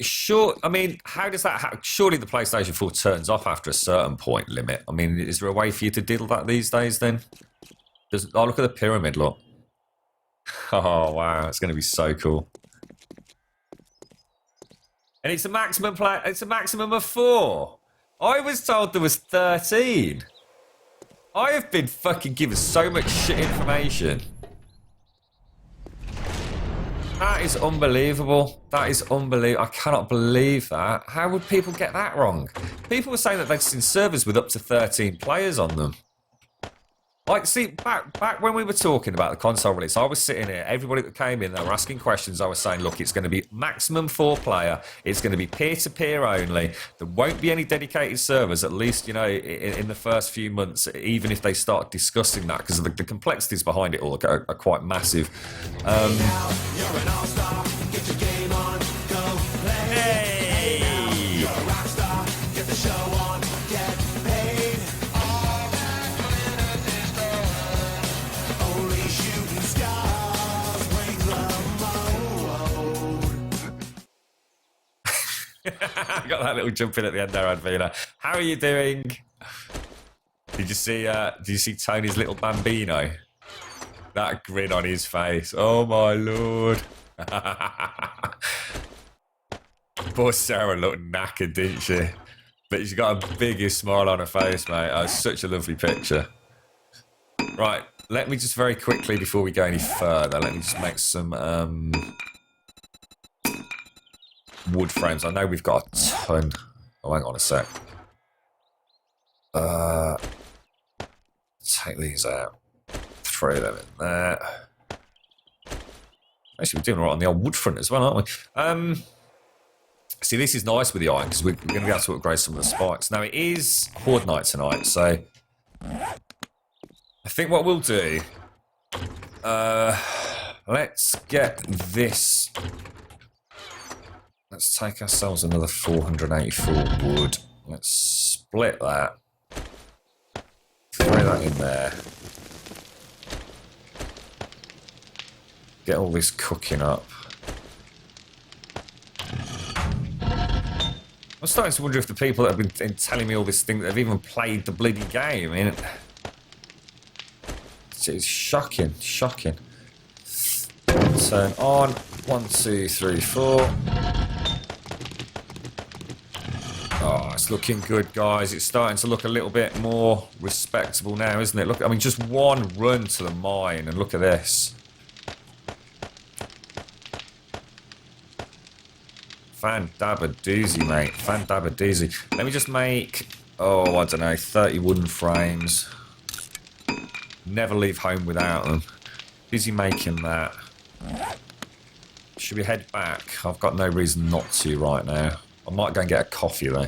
Sure. I mean, how does that? Surely the PlayStation 4 turns off after a certain point limit. I mean, is there a way for you to diddle that these days? Then, oh, look at the pyramid. Look. Oh wow, it's going to be so cool. And it's a maximum play. It's a maximum of 4. I was told there was 13. I have been fucking given so much shit information. That is unbelievable. That is unbelievable. I cannot believe that. How would people get that wrong? People were saying that they'd seen servers with up to 13 players on them. Like, see, back when we were talking about the console release, I was sitting here, everybody that came in, they were asking questions. I was saying, look, it's going to be maximum 4 player. It's going to be peer-to-peer only. There won't be any dedicated servers, at least, you know, in the first few months, even if they start discussing that, because the complexities behind it all are quite massive. Hey! You're a rock star, get the show on, get paid. Only shooting stars break the mold. Got that little jump in at the end there, Advina. How are you doing? Did you see Tony's little bambino? That grin on his face. Oh my lord. Poor Sarah looked knackered, didn't she? But she's got a biggest smile on her face, mate. Oh, such a lovely picture. Right, let me just very quickly, before we go any further, let me just make some wood frames. I know we've got a ton. Oh, hang on a sec. Take these out. Throw them in there. Actually, we're doing all right on the old wood front as well, aren't we? See, this is nice with the iron because we're going to be able to upgrade some of the spikes. Now, it is Horde Night tonight, so I think what we'll do, let's get this. Let's take ourselves another 484 wood. Let's split that. Throw that in there. Get all this cooking up. I'm starting to wonder if the people that have been telling me all this thing, that have even played the bloody game. I mean, it's shocking, shocking. Turn on. 1, 2, 3, 4. Oh, it's looking good, guys. It's starting to look a little bit more respectable now, isn't it? Look, I mean, just one run to the mine, and look at this. Fan-dabba-doozy, mate. Fan-dabba-doozy. Let me just make, oh, I don't know, 30 wooden frames. Never leave home without them. Busy making that. Should we head back? I've got no reason not to right now. I might go and get a coffee, though.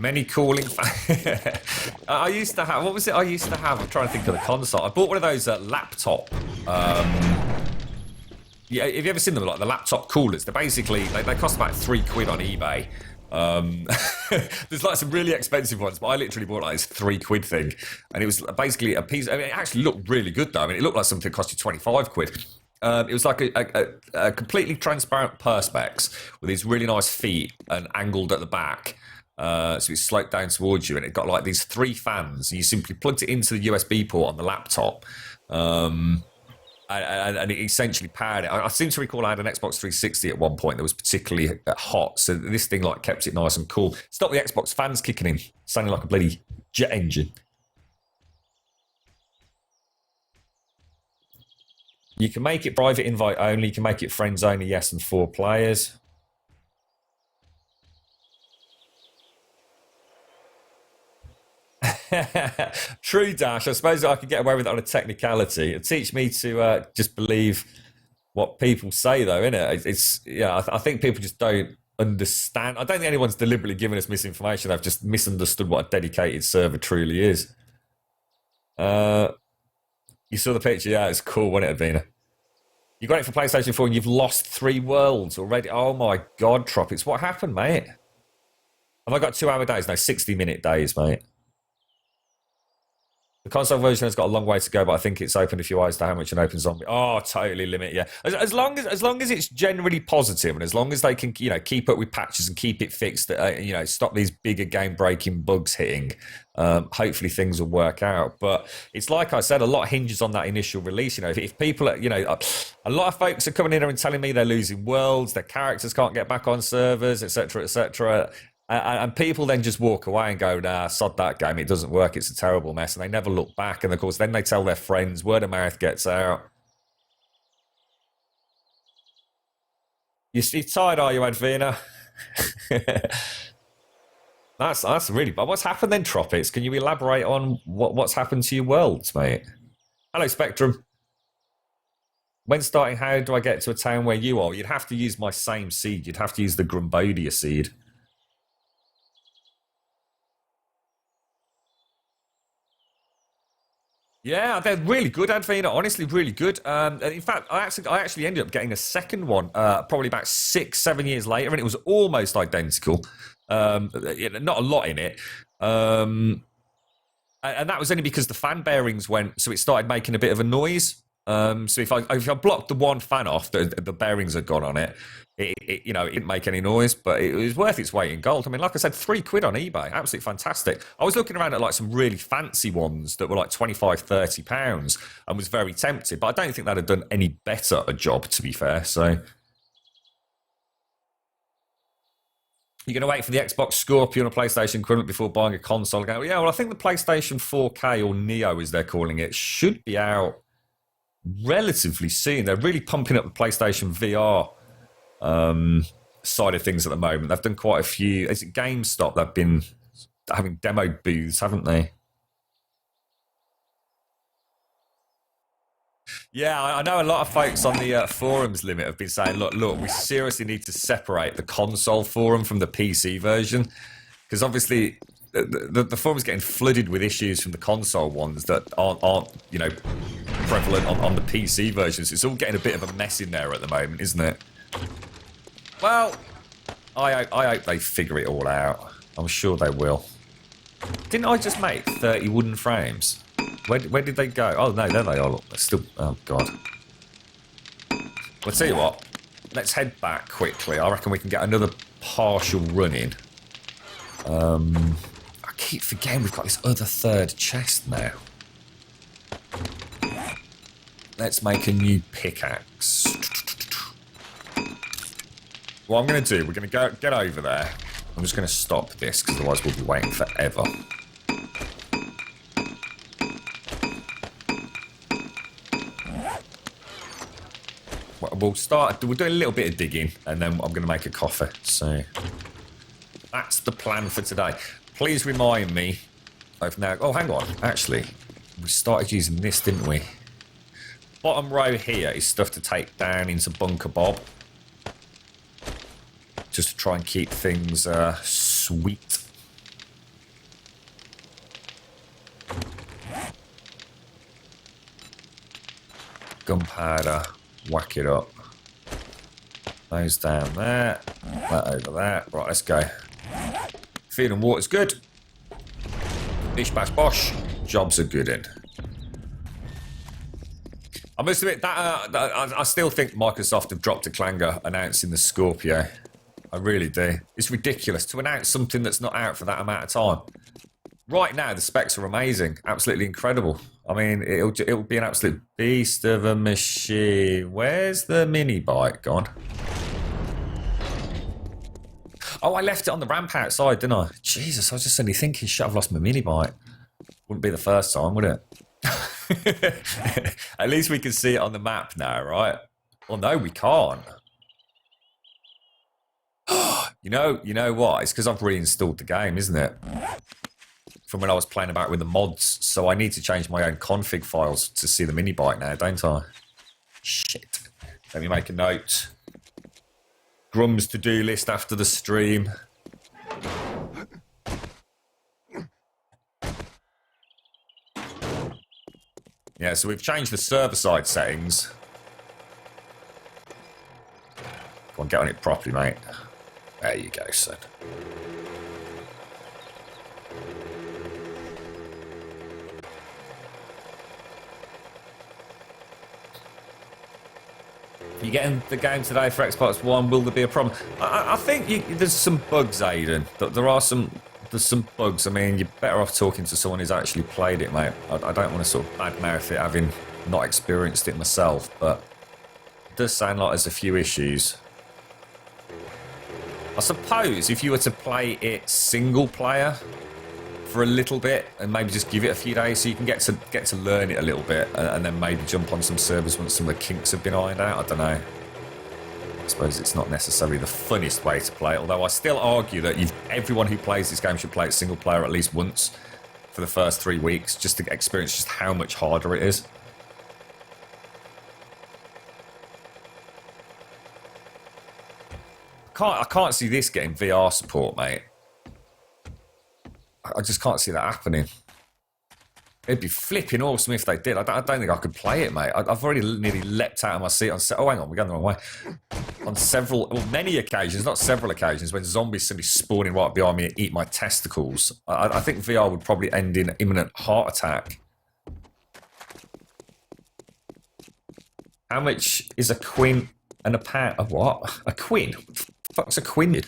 Many calling. I used to have. What was it? I used to have. I'm trying to think of the console. I bought one of those laptop. Yeah, have you ever seen them? Like the laptop coolers. They're basically they cost about £3 on eBay. There's like some really expensive ones, but I literally bought like this £3 thing, and it was basically a piece. I mean, it actually looked really good though. I mean, it looked like something that cost you £25. It was like a completely transparent perspex with these really nice feet and angled at the back. So it sloped down towards you, and it got like these 3 fans. And you simply plugged it into the USB port on the laptop, and it essentially powered it. I seem to recall I had an Xbox 360 at one point that was particularly hot, so this thing like kept it nice and cool. Stop the Xbox fans kicking in, sounding like a bloody jet engine. You can make it private invite only. You can make it friends only, yes, and 4 players. True, Dash. I suppose I could get away with it on a technicality. It'd teach me to just believe what people say, though, innit? It's yeah. I think people just don't understand. I don't think anyone's deliberately given us misinformation. They've just misunderstood what a dedicated server truly is. You saw the picture, yeah? It's cool, wasn't it, Avina? You got it for PlayStation 4 and you've lost 3 worlds already. Oh my God, Tropics, what happened, mate? Have I got 2-hour days? No, 60-minute days, mate. The console version has got a long way to go, but I think it's opened a few eyes to how much an open zombie. Oh, totally limit. Yeah, as long as it's generally positive, and as long as they can, keep up with patches and keep it fixed, stop these bigger game breaking bugs hitting. Hopefully things will work out. But it's like I said, a lot hinges on that initial release. If people, a lot of folks are coming in here and telling me they're losing worlds, their characters can't get back on servers, etc., etc. And people then just walk away and go, nah, sod that game. It doesn't work. It's a terrible mess. And they never look back. And, of course, then they tell their friends. Word of mouth gets out. You're tired, are you, Advina? That's really bad. What's happened then, Tropics? Can you elaborate on what's happened to your worlds, mate? Hello, Spectrum. When starting, how do I get to a town where you are? You'd have to use my same seed. You'd have to use the Grumbodia seed. Yeah, they're really good, Advina. Honestly, really good. In fact, I actually ended up getting a second one probably about 6-7 years later, and it was almost identical. Not a lot in it. And that was only because the fan bearings went, so it started making a bit of a noise. So if I blocked the one fan off, the bearings had gone on it. It didn't make any noise, but it was worth its weight in gold. I mean, like I said, £3 on eBay, absolutely fantastic. I was looking around at like some really fancy ones that were like £25-30 and was very tempted, but I don't think that had done any better a job, to be fair. So you're going to wait for the Xbox Scorpio and a PlayStation equivalent before buying a console again? Yeah, well, I think the PlayStation 4K, or Neo as they're calling it, should be out relatively soon. They're really pumping up the PlayStation VR side of things at the moment. They've done quite a few. Is it GameStop? They've been having demo booths, haven't they? Yeah, I know a lot of folks on the forums limit have been saying, look, we seriously need to separate the console forum from the PC version, because obviously the forum's getting flooded with issues from the console ones that aren't prevalent on the PC versions. It's all getting a bit of a mess in there at the moment, isn't it? Well, I hope they figure it all out. I'm sure they will. Didn't I just make 30 wooden frames? Where did they go? Oh, no, there they are. Look, they're still... Oh, God. Well, tell you what. Let's head back quickly. I reckon we can get another partial run in. I keep forgetting we've got this other third chest now. Let's make a new pickaxe. What I'm going to do, we're going to get over there. I'm just going to stop this, because otherwise we'll be waiting forever. We'll do a little bit of digging, and then I'm going to make a coffee. So that's the plan for today. Please remind me of now... Oh, hang on. Actually, we started using this, didn't we? Bottom row here is stuff to take down into Bunker Bob. Just to try and keep things sweet. Gunpowder. Whack it up. Those down there. That over there. Right, let's go. Feed and water's good. Bish bash bosh. Jobs are good in. I must admit that I still think Microsoft have dropped a clanger announcing the Scorpio. I really do. It's ridiculous to announce something that's not out for that amount of time. Right now, the specs are amazing, absolutely incredible. I mean, it'll be an absolute beast of a machine. Where's the mini bike gone? Oh, I left it on the ramp outside, didn't I? Jesus, I was just suddenly thinking, shit, I've lost my mini bike. Wouldn't be the first time, would it? At least we can see it on the map now, right? Well, no, we can't. You know what? It's because I've reinstalled the game, isn't it? From when I was playing about with the mods. So I need to change my own config files to see the mini bike now, don't I? Shit. Let me make a note. Grum's to-do list after the stream. Yeah, so we've changed the server-side settings. Go on, get on it properly, mate. There you go, son. You getting the game today for Xbox One? Will there be a problem? I think there's some bugs, Aiden. There's some bugs. I mean, you're better off talking to someone who's actually played it, mate. I don't want to sort of badmouth it, having not experienced it myself, but it does sound like there's a few issues. I suppose if you were to play it single player for a little bit and maybe just give it a few days so you can get to learn it a little bit and then maybe jump on some servers once some of the kinks have been ironed out. I don't know. I suppose it's not necessarily the funnest way to play it, although I still argue that everyone who plays this game should play it single player at least once for the first 3 weeks just to experience just how much harder it is. I can't see this getting VR support, mate. I just can't see that happening. It'd be flipping awesome if they did. I don't think I could play it, mate. I've already nearly leapt out of my seat on... Oh, hang on, we're going the wrong way. On many occasions, not several occasions, when zombies suddenly spawning right behind me and eat my testicles. I think VR would probably end in imminent heart attack. How much is a quin and a pound? A what? A quin? What the fuck's a quin?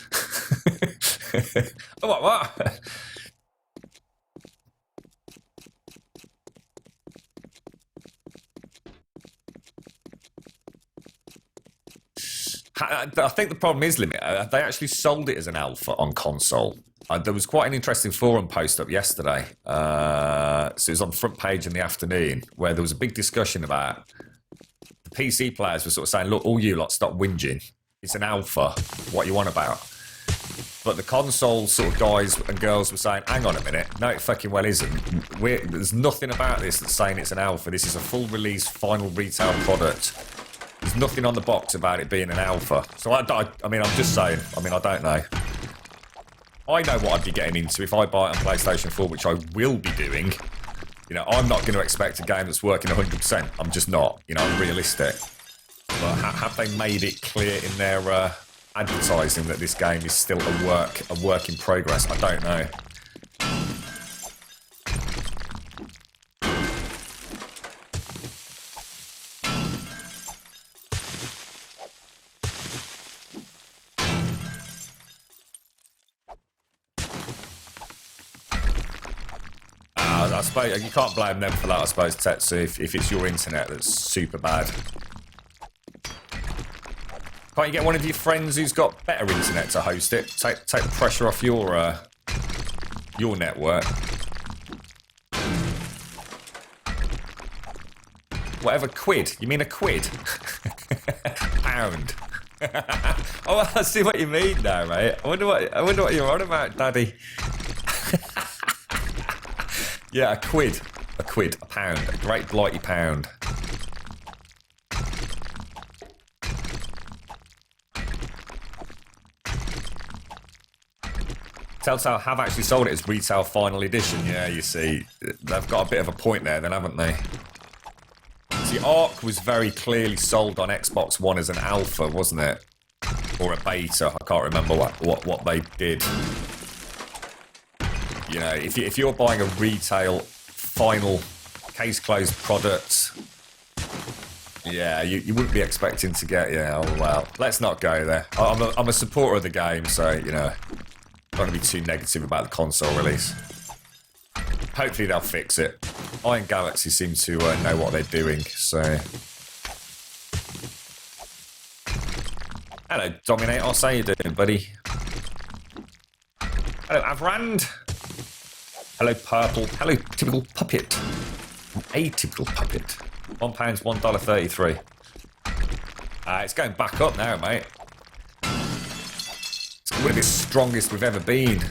Oh, what? I think the problem is, Limit, they actually sold it as an alpha on console. There was quite an interesting forum post up yesterday. So it was on the front page in the afternoon where there was a big discussion about the PC players were sort of saying, look, all you lot, stop whinging. It's an alpha. What you want about? But the console sort of guys and girls were saying, hang on a minute. No, it fucking well isn't. There's nothing about this that's saying it's an alpha. This is a full release, final retail product. There's nothing on the box about it being an alpha. So, I mean, I'm just saying. I mean, I don't know. I know what I'd be getting into if I buy it on PlayStation 4, which I will be doing. You know, I'm not going to expect a game that's working 100%. I'm just not. You know, I'm realistic. But have they made it clear in their advertising that this game is still a work in progress? I don't know. I suppose you can't blame them for that, I suppose, Tetsu, if it's your internet that's super bad. Can't you get one of your friends who's got better internet to host it? Take the pressure off your network. Whatever, quid? You mean a quid? Pound. Oh, I see what you mean now, mate. I wonder what you're on about, Daddy. Yeah, a quid, a pound, a great blighty pound. Telltale have actually sold it as retail final edition. Yeah, you see, they've got a bit of a point there then, haven't they? See, Ark was very clearly sold on Xbox One as an alpha, wasn't it? Or a beta, I can't remember what they did. You know, if you're buying a retail final case closed product, yeah, you wouldn't be expecting to get, yeah, oh well, let's not go there. I'm a supporter of the game, so, you know, I'm not going to be too negative about the console release. Hopefully they'll fix it. Iron Galaxy seem to know what they're doing, so... Hello, Dominator, how you doing, buddy? Hello, Avrand. Hello, Purple. Hello, Typical Puppet. An atypical puppet. £1, $1.33. It's going back up now, mate. It's one of the strongest we've ever been.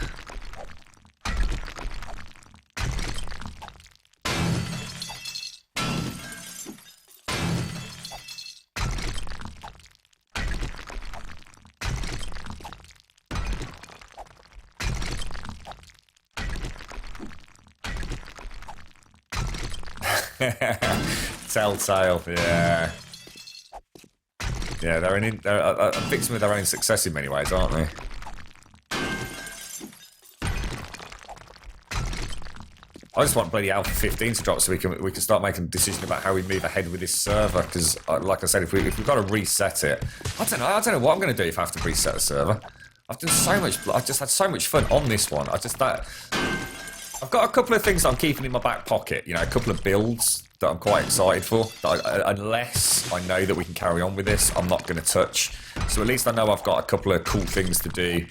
Telltale, yeah. Yeah, they're a victim of their own success in many ways, aren't they? I just want bloody Alpha 15 to drop so we can start making a decision about how we move ahead with this server. Because, like I said, if we've got to reset it, I don't know what I'm going to do if I have to reset the server. I've done so much. I've just had so much fun on this one. I've got a couple of things that I'm keeping in my back pocket. You know, a couple of builds that I'm quite excited for. Unless I know that we can carry on with this, I'm not going to touch. So at least I know I've got a couple of cool things to do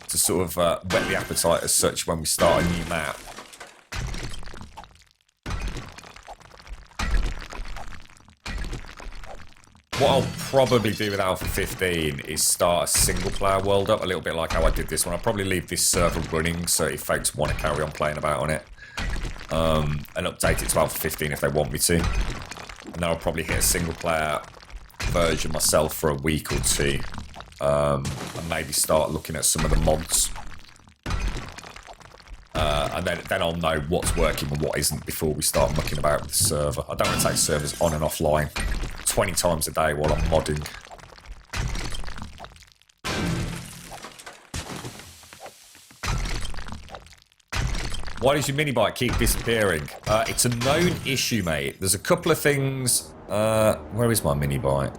to sort of whet the appetite as such when we start a new map. What I'll probably do with Alpha 15 is start a single-player world up, a little bit like how I did this one. I'll probably leave this server running so if folks want to carry on playing about on it. And update it to Alpha 15 if they want me to. And then I'll probably hit a single-player version myself for a week or two. And maybe start looking at some of the mods. And then I'll know what's working and what isn't before we start mucking about with the server. I don't want to take servers on and offline 20 times a day while I'm modding. Why does your mini bike keep disappearing? It's a known issue, mate. There's a couple of things... where is my mini bike?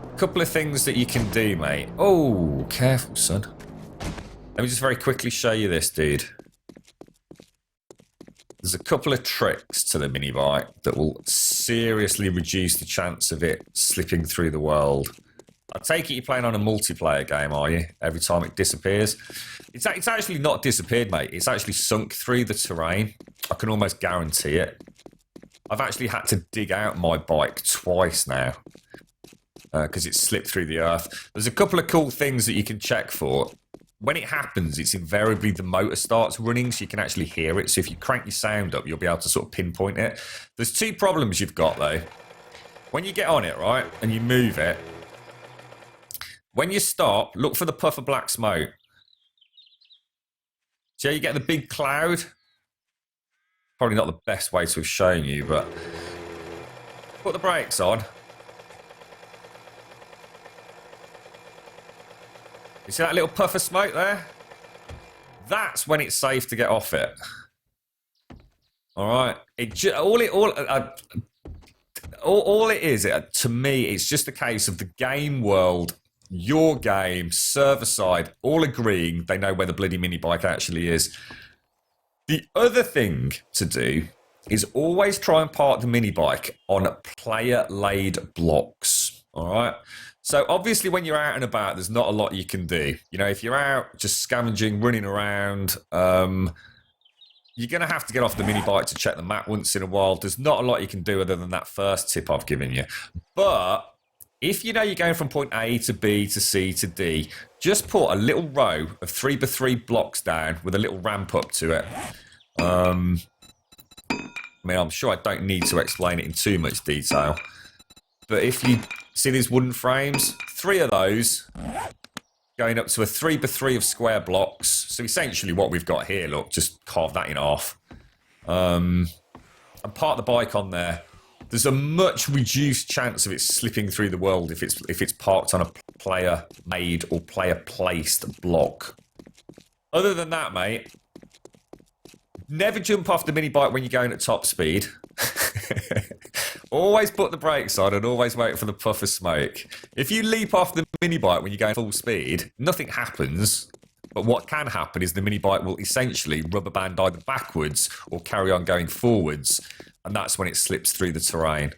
A couple of things that you can do, mate. Oh, careful, son. Let me just very quickly show you this, dude. There's a couple of tricks to the mini bike that will seriously reduce the chance of it slipping through the world. I take it you're playing on a multiplayer game, are you? Every time it disappears. It's actually not disappeared, mate. It's actually sunk through the terrain. I can almost guarantee it. I've actually had to dig out my bike twice now because it slipped through the earth. There's a couple of cool things that you can check for. When it happens, it's invariably the motor starts running, so you can actually hear it. So if you crank your sound up, you'll be able to sort of pinpoint it. There's two problems you've got, though. When you get on it, right, and you move it, when you stop, look for the puff of black smoke. So you get the big cloud. Probably not the best way to have shown you, but put the brakes on. You see that little puff of smoke there? That's when it's safe to get off it. All right. All it is, to me, it's just a case of the game world, your game, server side, all agreeing they know where the bloody mini bike actually is. The other thing to do is always try and park the mini bike on player-laid blocks. All right. So obviously when you're out and about, there's not a lot you can do. You know, if you're out just scavenging, running around, you're going to have to get off the mini bike to check the map once in a while. There's not a lot you can do other than that first tip I've given you. But if you know you're going from point A to B to C to D, just put a little row of 3x3 blocks down with a little ramp up to it. I mean, I'm sure I don't need to explain it in too much detail. But if you see these wooden frames, 3 of those going up to a 3x3 of square blocks. So essentially what we've got here, look, just carve that in half. And park the bike on there. There's a much reduced chance of it slipping through the world if it's parked on a player-made or player-placed block. Other than that, mate, never jump off the mini bike when you're going at top speed. Always put the brakes on and always wait for the puff of smoke. If you leap off the mini bike when you're going full speed, nothing happens. But what can happen is the mini bike will essentially rubber band either backwards or carry on going forwards. And that's when it slips through the terrain.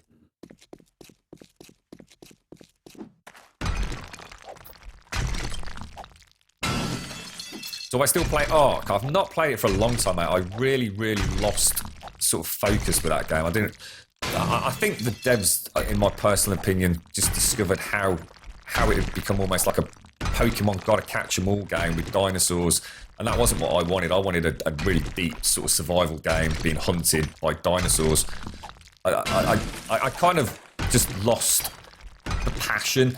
Do I still play Ark? I've not played it for a long time, mate. I really, really lost sort of focus with that game. I think the devs, in my personal opinion, just discovered how it had become almost like a Pokemon gotta-catch-em-all game with dinosaurs, and that wasn't what I wanted. I wanted a really deep sort of survival game, being hunted by dinosaurs. I kind of just lost the passion.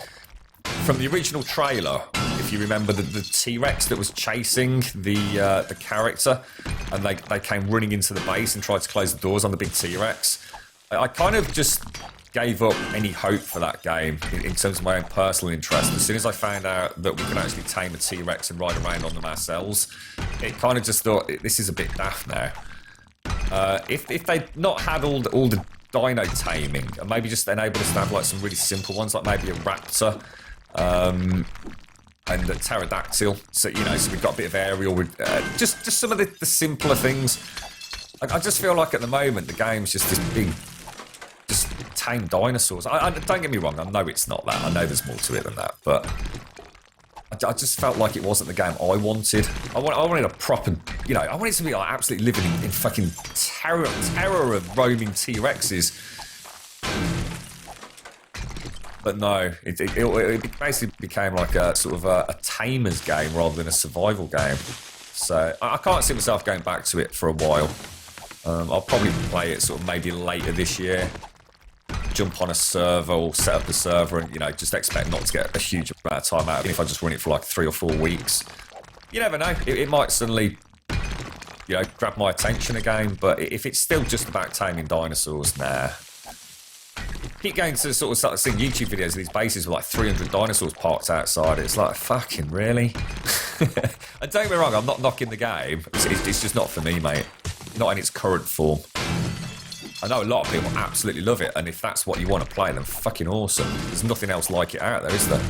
From the original trailer, if you remember the T-Rex that was chasing the character, and they came running into the base and tried to close the doors on the big T-Rex, I kind of just gave up any hope for that game in terms of my own personal interest. As soon as I found out that we can actually tame a T-Rex and ride around on them ourselves, it kind of just thought, this is a bit daft now. If they'd not had all the dino taming, and maybe just enabled us to have like some really simple ones, like maybe a raptor, and a pterodactyl, so so we've got a bit of aerial with just some of the simpler things. I just feel like at the moment the game's just this big, just tame dinosaurs. I don't get me wrong, I know it's not that. I know there's more to it than that, but I just felt like it wasn't the game I wanted. I wanted a proper, I wanted to be like absolutely living in fucking terror of roaming T-Rexes. But no, it basically became like a sort of a tamer's game rather than a survival game. So I can't see myself going back to it for a while. I'll probably play it sort of maybe later this year. Jump on a server or set up the server and, just expect not to get a huge amount of time out, even if I just run it for like 3 or 4 weeks. You never know. It might suddenly, grab my attention again, but if it's still just about taming dinosaurs, nah. Keep going to sort of start seeing YouTube videos of these bases with like 300 dinosaurs parked outside. It's like, fucking really? And don't get me wrong, I'm not knocking the game. It's just not for me, mate. Not in its current form. I know a lot of people absolutely love it, and if that's what you want to play, then fucking awesome. There's nothing else like it out there, is there?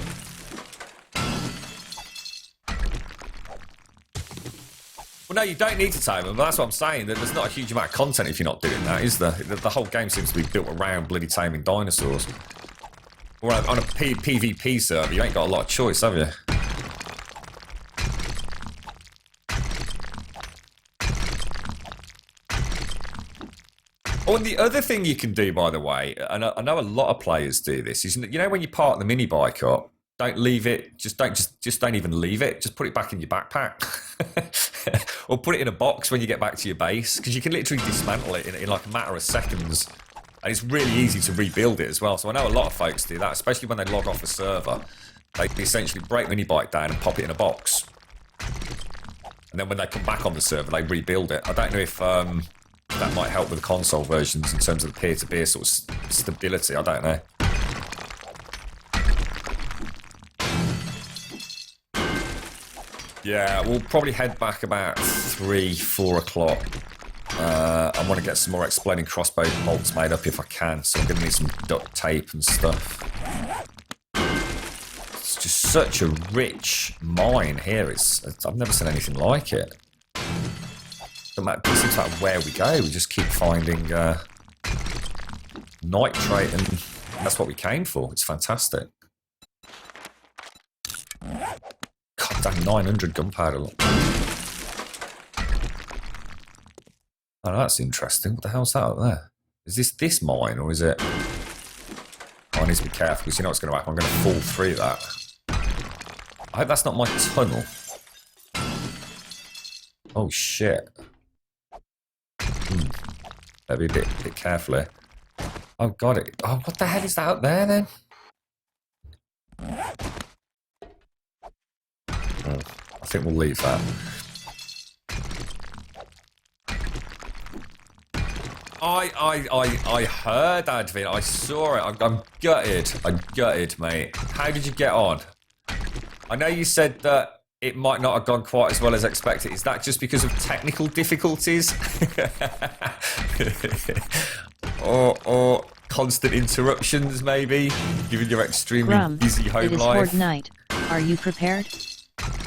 Well, no, you don't need to tame them, but that's what I'm saying. There's not a huge amount of content if you're not doing that, is there? The whole game seems to be built around bloody taming dinosaurs. Or on a PvP server, you ain't got a lot of choice, have you? Oh, and the other thing you can do, by the way, and I know a lot of players do this, is when you park the mini bike up, don't leave it. Just don't even leave it. Just put it back in your backpack, or put it in a box when you get back to your base, because you can literally dismantle it in like a matter of seconds, and it's really easy to rebuild it as well. So I know a lot of folks do that, especially when they log off a server. They essentially break mini bike down and pop it in a box, and then when they come back on the server, they rebuild it. I don't know if that might help with the console versions in terms of the peer-to-peer sort of stability. I don't know. Yeah, we'll probably head back about 3, 4 o'clock. I want to get some more exploding crossbow bolts made up if I can, so I'm going to need some duct tape and stuff. It's just such a rich mine here. I've never seen anything like it. It doesn't matter where we go, we just keep finding nitrate, and that's what we came for. It's fantastic. God damn, 900 gunpowder. Look. Oh, that's interesting. What the hell's that up there? Is this mine, or is it... Oh, I need to be careful, because you know what's going to happen. I'm going to fall through that. I hope that's not my tunnel. Oh, shit. Better be a bit careful here. Oh, got it. Oh, what the hell is that out there, then? Oh, I think we'll leave that. I heard Advin. I saw it. I'm gutted. I'm gutted, mate. How did you get on? I know you said that it might not have gone quite as well as expected. Is that just because of technical difficulties? or constant interruptions, maybe? Given your extremely busy home life? It is Horde night. Are you prepared?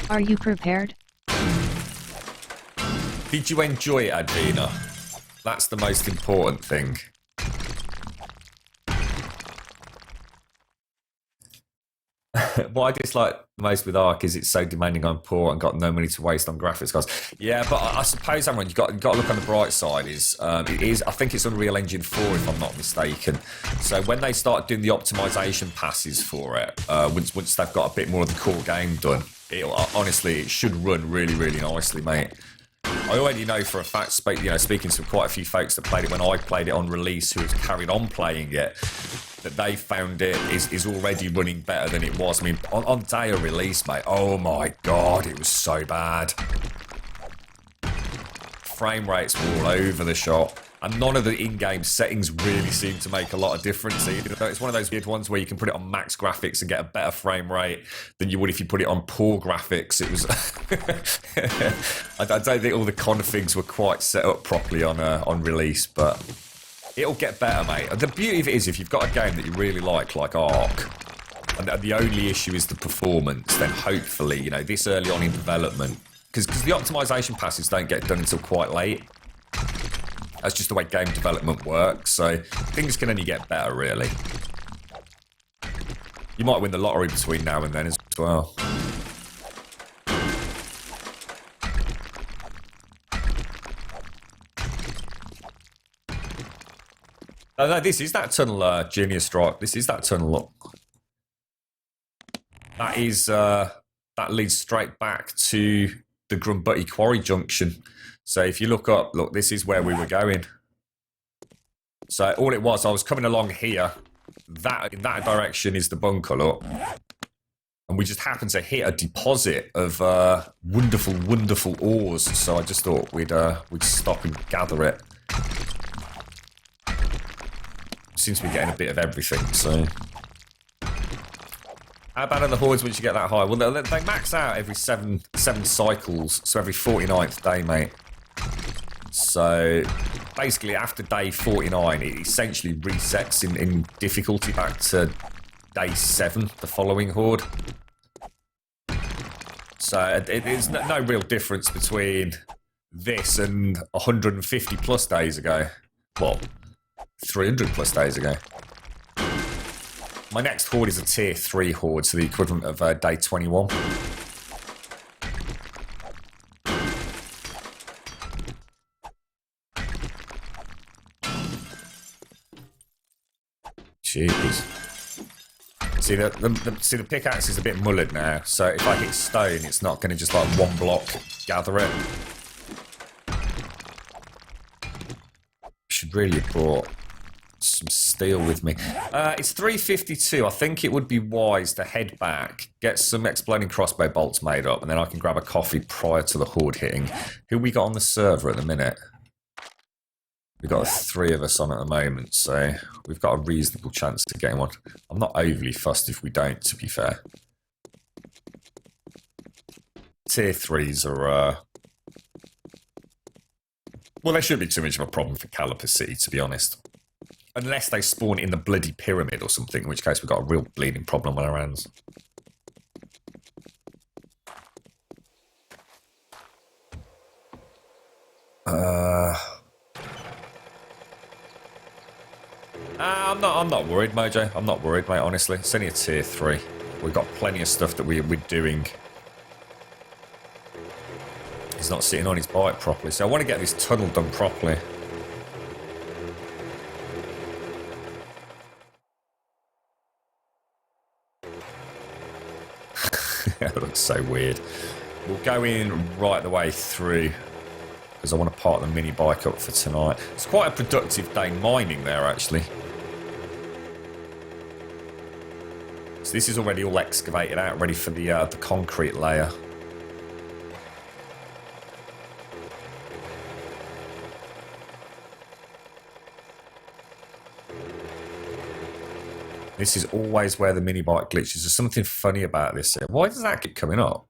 Are you prepared? Did you enjoy it, Advina? That's the most important thing. What I dislike the most with Ark is it's so demanding on poor and got no money to waste on graphics cards. Yeah, but I suppose, Amron, you've got to look on the bright side. I think it's Unreal Engine 4, if I'm not mistaken. So when they start doing the optimization passes for it, once they've got a bit more of the core game done, honestly, it should run really, really nicely, mate. I already know for a fact, speaking to quite a few folks that played it when I played it on release, who have carried on playing it, that they found it is already running better than it was. I mean, on day of release, mate, oh my god, it was so bad. Frame rates were all over the shop. And none of the in-game settings really seem to make a lot of difference either. It's one of those weird ones where you can put it on max graphics and get a better frame rate than you would if you put it on poor graphics. It was... I don't think all the configs were quite set up properly on release, but it'll get better, mate. The beauty of it is if you've got a game that you really like Ark, and the only issue is the performance, then hopefully, you know, this early on in development, because the optimization passes don't get done until quite late. That's just the way game development works, so things can only get better, really. You might win the lottery between now and then as well. Oh, no, this is that tunnel, Genius Strike. This is that tunnel, look. That is, that leads straight back to the Grumbutty Quarry Junction. So if you look up, look, this is where we were going. So all it was, I was coming along here. That in that direction is the bunker, look. And we just happened to hit a deposit of wonderful, wonderful ores. So I just thought we'd stop and gather it. Seems to be getting a bit of everything, so... How bad are the hordes once you get that high? Well, they max out every seven cycles, so every 49th day, mate. So, basically, after day 49, it essentially resets in difficulty back to day 7, the following horde. So, there's no real difference between this and 150 plus days ago. Well, 300 plus days ago. My next horde is a tier 3 horde, so the equivalent of day 21. Jeez. See the pickaxe is a bit mullered now, so if I hit stone, it's not going to just like one block gather it. Should really have brought some steel with me. It's 3:52. I think it would be wise to head back, get some exploding crossbow bolts made up, and then I can grab a coffee prior to the horde hitting. Who we got on the server at the minute? We've got 3 of us on at the moment, so we've got a reasonable chance to get one. I'm not overly fussed if we don't, to be fair. Tier 3s are... Well, they shouldn't be too much of a problem for Caliper City, to be honest. Unless they spawn in the bloody pyramid or something, in which case we've got a real bleeding problem on our hands. I'm not worried, Mojo. I'm not worried, mate, honestly. It's only a tier 3. We've got plenty of stuff that we're doing. He's not sitting on his bike properly, so I want to get this tunnel done properly. That looks so weird. We'll go in right the way through because I want to park the mini bike up for tonight. It's quite a productive day mining there, actually. So this is already all excavated out, ready for the concrete layer. This is always where the mini bike glitches. There's something funny about this here. Why does that keep coming up?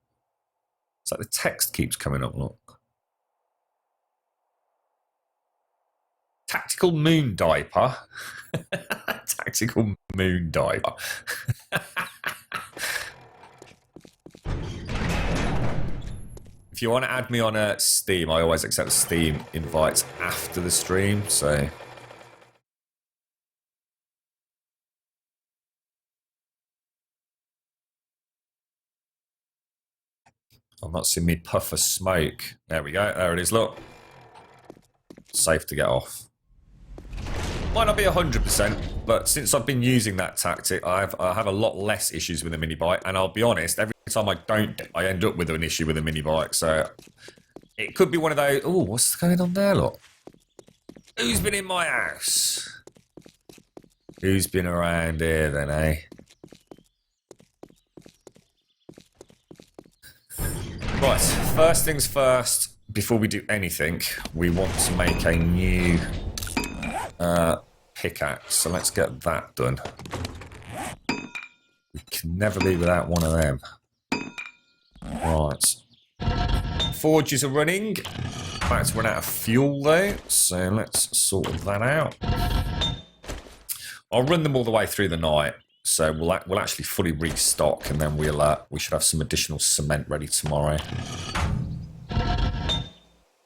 It's like the text keeps coming up, look. Tactical moon diaper. Tactical moon diaper. If you want to add me on Steam, I always accept Steam invites after the stream, so... I'm not seeing me puff of smoke. There we go. There it is. Look. Safe to get off. Might not be 100%, but since I've been using that tactic, I have a lot less issues with the mini bike. And I'll be honest, every time I don't, I end up with an issue with the mini bike. So it could be one of those. Oh, what's going on there? Look. Who's been in my house? Who's been around here then, eh? Right, first things first, before we do anything, we want to make a new pickaxe, so let's get that done. We can never be without one of them. Right. Forges are running. About to run out of fuel though, so let's sort that out. I'll run them all the way through the night, so we'll actually fully restock, and then we should have some additional cement ready tomorrow.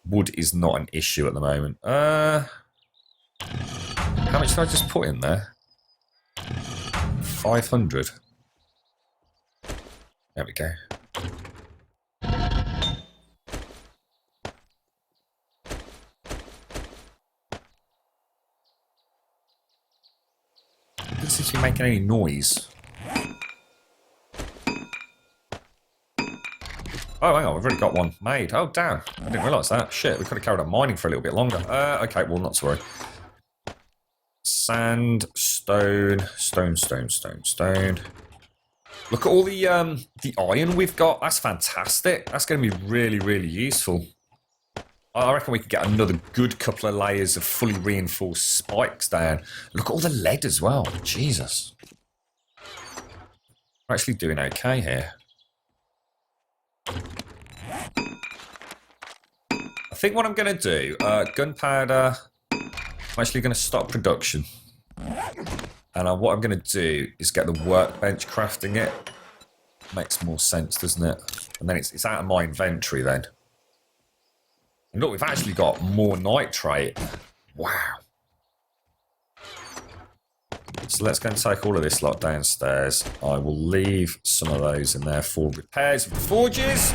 Wood is not an issue at the moment. How much did I just put in there? 500. There we go. Doesn't seem to be making any noise. Oh, hang on, we've already got one made. Oh, damn. I didn't realise that. Shit, we could have carried on mining for a little bit longer. Okay, well, not to worry. Sand, stone. Look at all the iron we've got. That's fantastic. That's going to be really, really useful. I reckon we could get another good couple of layers of fully reinforced spikes down. Look at all the lead as well. Jesus. We're actually doing okay here. I think what I'm going to do, gunpowder, I'm actually going to stop production. And what I'm going to do is get the workbench crafting it. Makes more sense, doesn't it? And then it's out of my inventory then. And look, we've actually got more nitrate. Wow. So let's go and take all of this lot downstairs. I will leave some of those in there for repairs of the forges.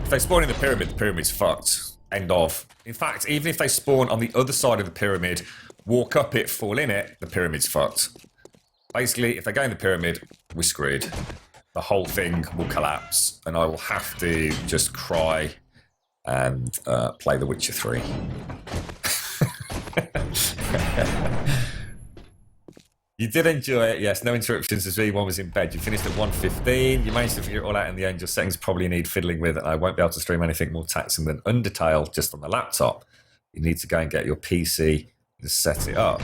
If they spawn in the pyramid's fucked. End of. In fact, even if they spawn on the other side of the pyramid, walk up it, fall in it, the pyramid's fucked. Basically, if they go in the pyramid, we're screwed. The whole thing will collapse, and I will have to just cry and play The Witcher 3. You did enjoy it, yes. No interruptions as V1 was in bed. You finished at 1:15. You managed to figure it all out in the end. Your settings probably need fiddling with. I won't be able to stream anything more taxing than Undertale just on the laptop. You need to go and get your PC and set it up.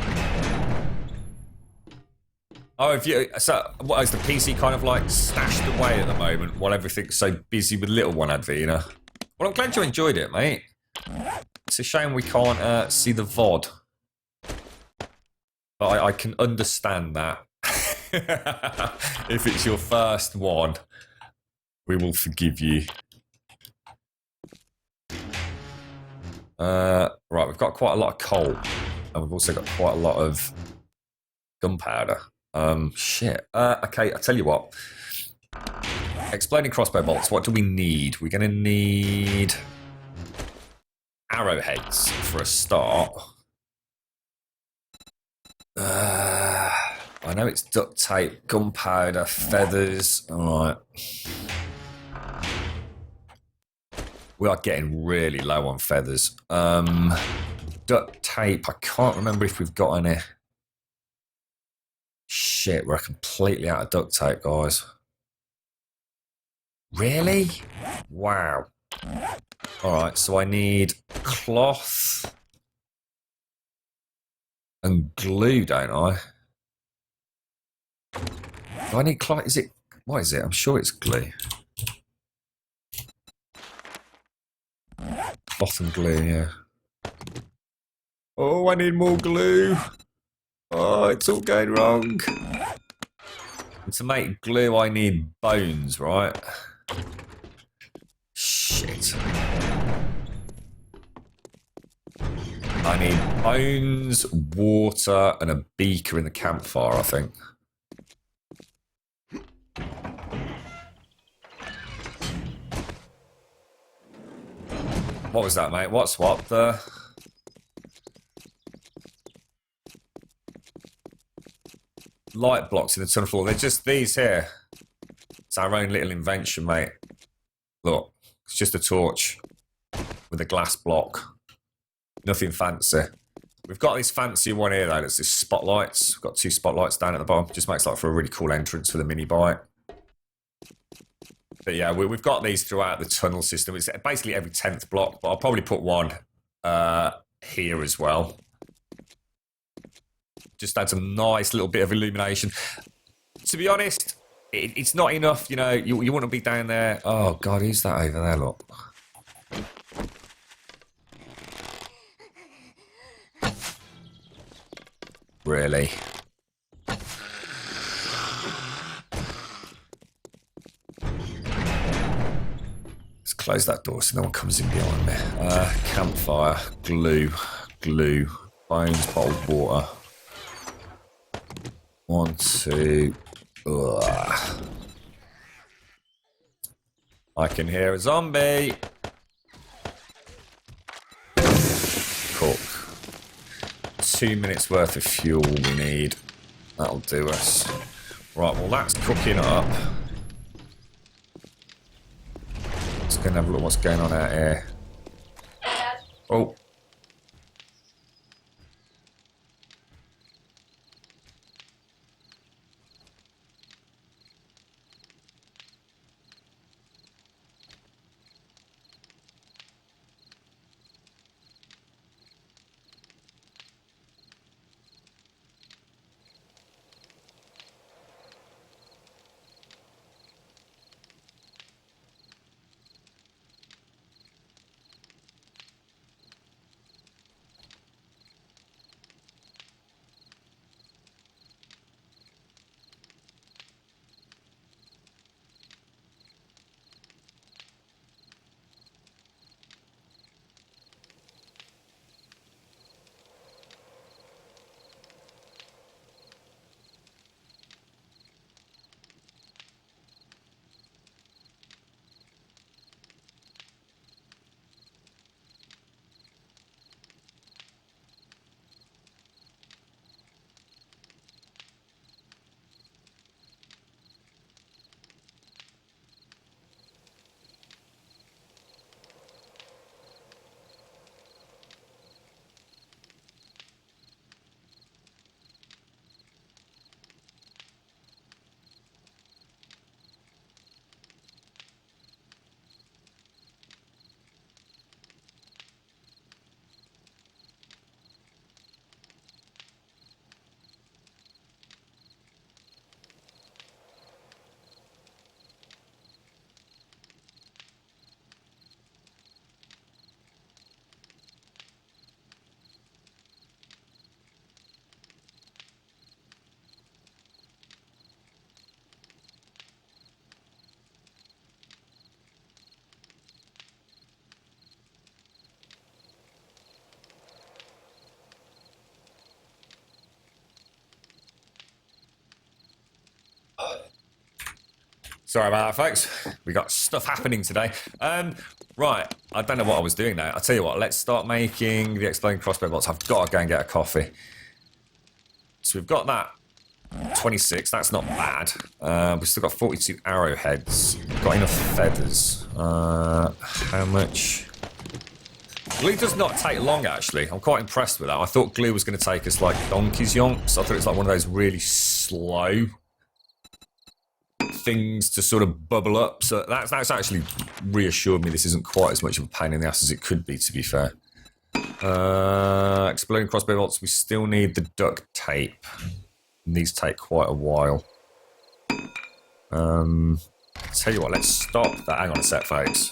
Oh, so what is the PC kind of like stashed away at the moment while everything's so busy with Little One, Advina? Well, I'm glad you enjoyed it, mate. It's a shame we can't see the VOD. But I can understand that. If it's your first one, we will forgive you. Right, we've got quite a lot of coal. And we've also got quite a lot of gunpowder. Shit. Okay, I'll tell you what. Exploding crossbow bolts, what do we need? We're going to need arrowheads for a start. I know it's duct tape, gunpowder, feathers. Alright. We are getting really low on feathers. Duct tape, I can't remember if we've got any. Shit, we're completely out of duct tape, guys. Really? Wow. Alright, so I need cloth and glue, don't I? Do I need cloth? Is it? What is it? I'm sure it's glue. Cloth and glue, yeah. Oh, I need more glue. Oh, it's all going wrong. And to make glue, I need bones, right? Shit. I need bones, water, and a beaker in the campfire, I think. What was that, mate? What swapped the... light blocks in the tunnel floor. They're just these here. It's our own little invention, mate. Look, it's just a torch with a glass block. Nothing fancy. We've got this fancy one here, though. That's this spotlights. We've got 2 spotlights down at the bottom. Just makes like for a really cool entrance with a mini bike. But yeah, we've got these throughout the tunnel system. It's basically every 10th block, but I'll probably put one here as well. Just adds a nice little bit of illumination. To be honest, it's not enough, you know, you want to be down there. Oh, God, who's that over there, look? Really? Let's close that door so no one comes in behind me. Campfire, glue, bones, bottled water. 1, 2. Ugh. I can hear a zombie. Cook. 2 minutes worth of fuel we need. That'll do us. Right, well that's cooking up. Let's go and have a look what's going on out here. Oh. Sorry about that, folks. We got stuff happening today. Right, I don't know what I was doing now. I'll tell you what, let's start making the exploding crossbow bolts. I've got to go and get a coffee. So we've got that 26, that's not bad. We've still got 42 arrowheads. Got enough feathers. How much? Glue does not take long, actually. I'm quite impressed with that. I thought glue was going to take us like donkey's yonks. I thought it was like one of those really slow things to sort of bubble up. So that's actually reassured me this isn't quite as much of a pain in the ass as it could be, to be fair. Exploding crossbow bolts. We still need the duct tape. And these take quite a while. Tell you what, let's stop that. Hang on a sec, folks.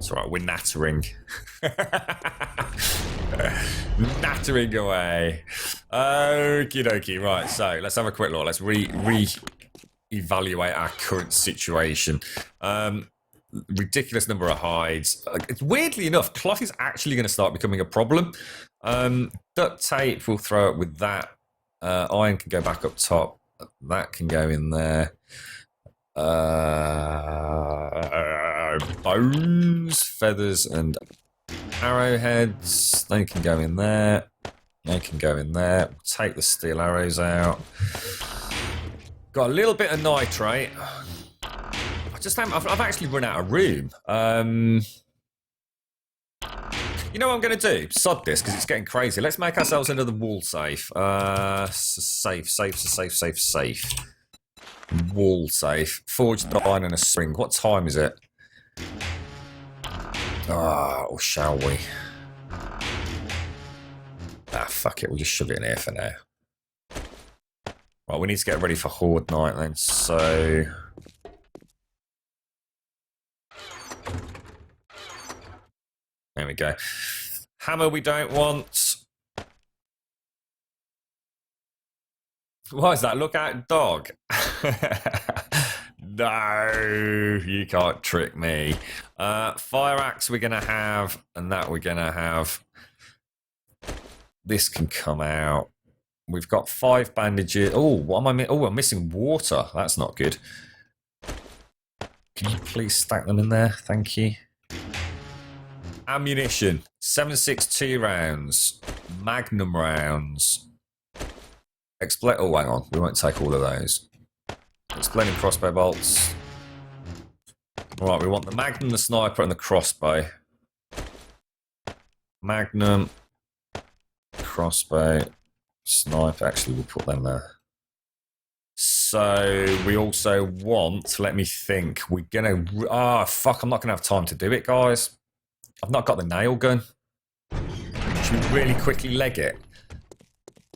It's all right, we're nattering. Nattering away. Okie dokie. Right, so let's have a quick look. Let's re-evaluate our current situation. Ridiculous number of hides. It's weirdly enough, cloth is actually going to start becoming a problem. Duct tape, we'll throw it with that. Iron can go back up top. That can go in there. Bones, feathers, and arrowheads. They can go in there. They can go in there. Take the steel arrows out. Got a little bit of nitrate. I've actually run out of room. You know what I'm going to do? Sod this, because it's getting crazy. Let's make ourselves another wall safe. Safe. Wall safe. Forged iron and a spring. What time is it? Or shall we? Fuck it. We'll just shove it in here for now. Right, we need to get ready for Horde Night then, so... There we go. Hammer we don't want. What is that? Look out, dog. No, you can't trick me. Fire axe we're going to have, and that we're going to have. This can come out. We've got 5 bandages. Oh, what am I missing? Oh, I'm missing water. That's not good. Can you please stack them in there? Thank you. Ammunition, 7.62 rounds, Magnum rounds. Oh, hang on, we won't take all of those. Exploding crossbow bolts. Right, we want the Magnum, the sniper, and the crossbow. Magnum, crossbow, sniper. Actually, we'll put them there. So we also want. Let me think. We're gonna. Fuck! I'm not gonna have time to do it, guys. I've not got the nail gun. Should we really quickly leg it?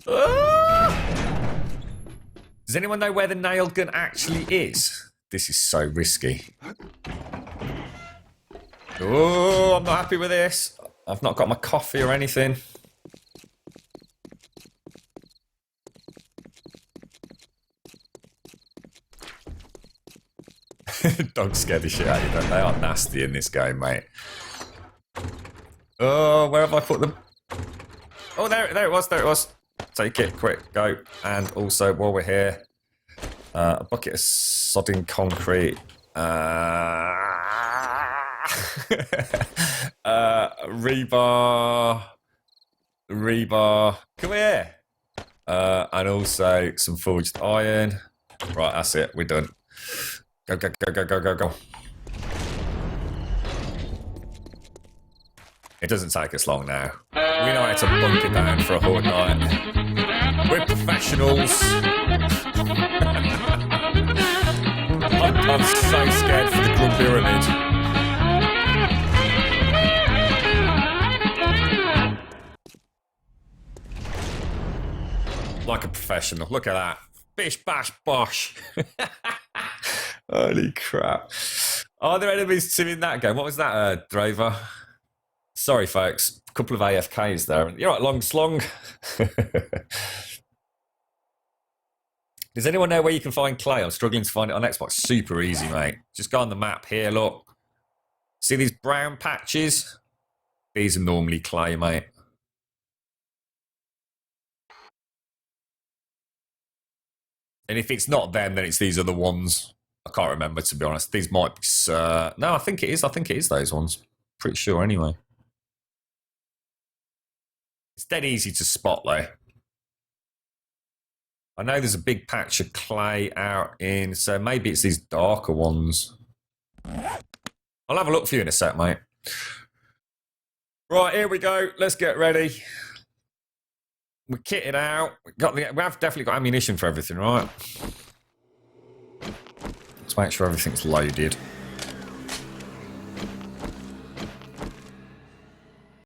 Does anyone know where the nail gun actually is? This is so risky. Oh, I'm not happy with this. I've not got my coffee or anything. Dogs scare the shit out of you, don't they? They are nasty in this game, mate. Oh, where have I put them? Oh, there it was. Take it, quick, go. And also, while we're here, a bucket of sodding concrete. Rebar. Come here. And also some forged iron. Right, that's it. We're done. Go. It doesn't take us long now. We know how to bunker down for a Horde Night. We're professionals. I'm so scared for the Grub Pyramid. Like a professional. Look at that. Bish, bash, bosh. Holy crap. Are there enemies too in that game? What was that, Drover? Sorry, folks. A couple of AFKs there. You're right, long slong. Does anyone know where you can find clay? I'm struggling to find it on Xbox. Super easy, mate. Just go on the map here, look. See these brown patches? These are normally clay, mate. And if it's not them, then it's these other ones. I can't remember, to be honest. These might be... no, I think it is. I think it is those ones. Pretty sure, anyway. It's dead easy to spot, though. I know there's a big patch of clay out in... So maybe it's these darker ones. I'll have a look for you in a sec, mate. Right, here we go. Let's get ready. We're kitted out. We have definitely got ammunition for everything, right? Let's make sure everything's loaded.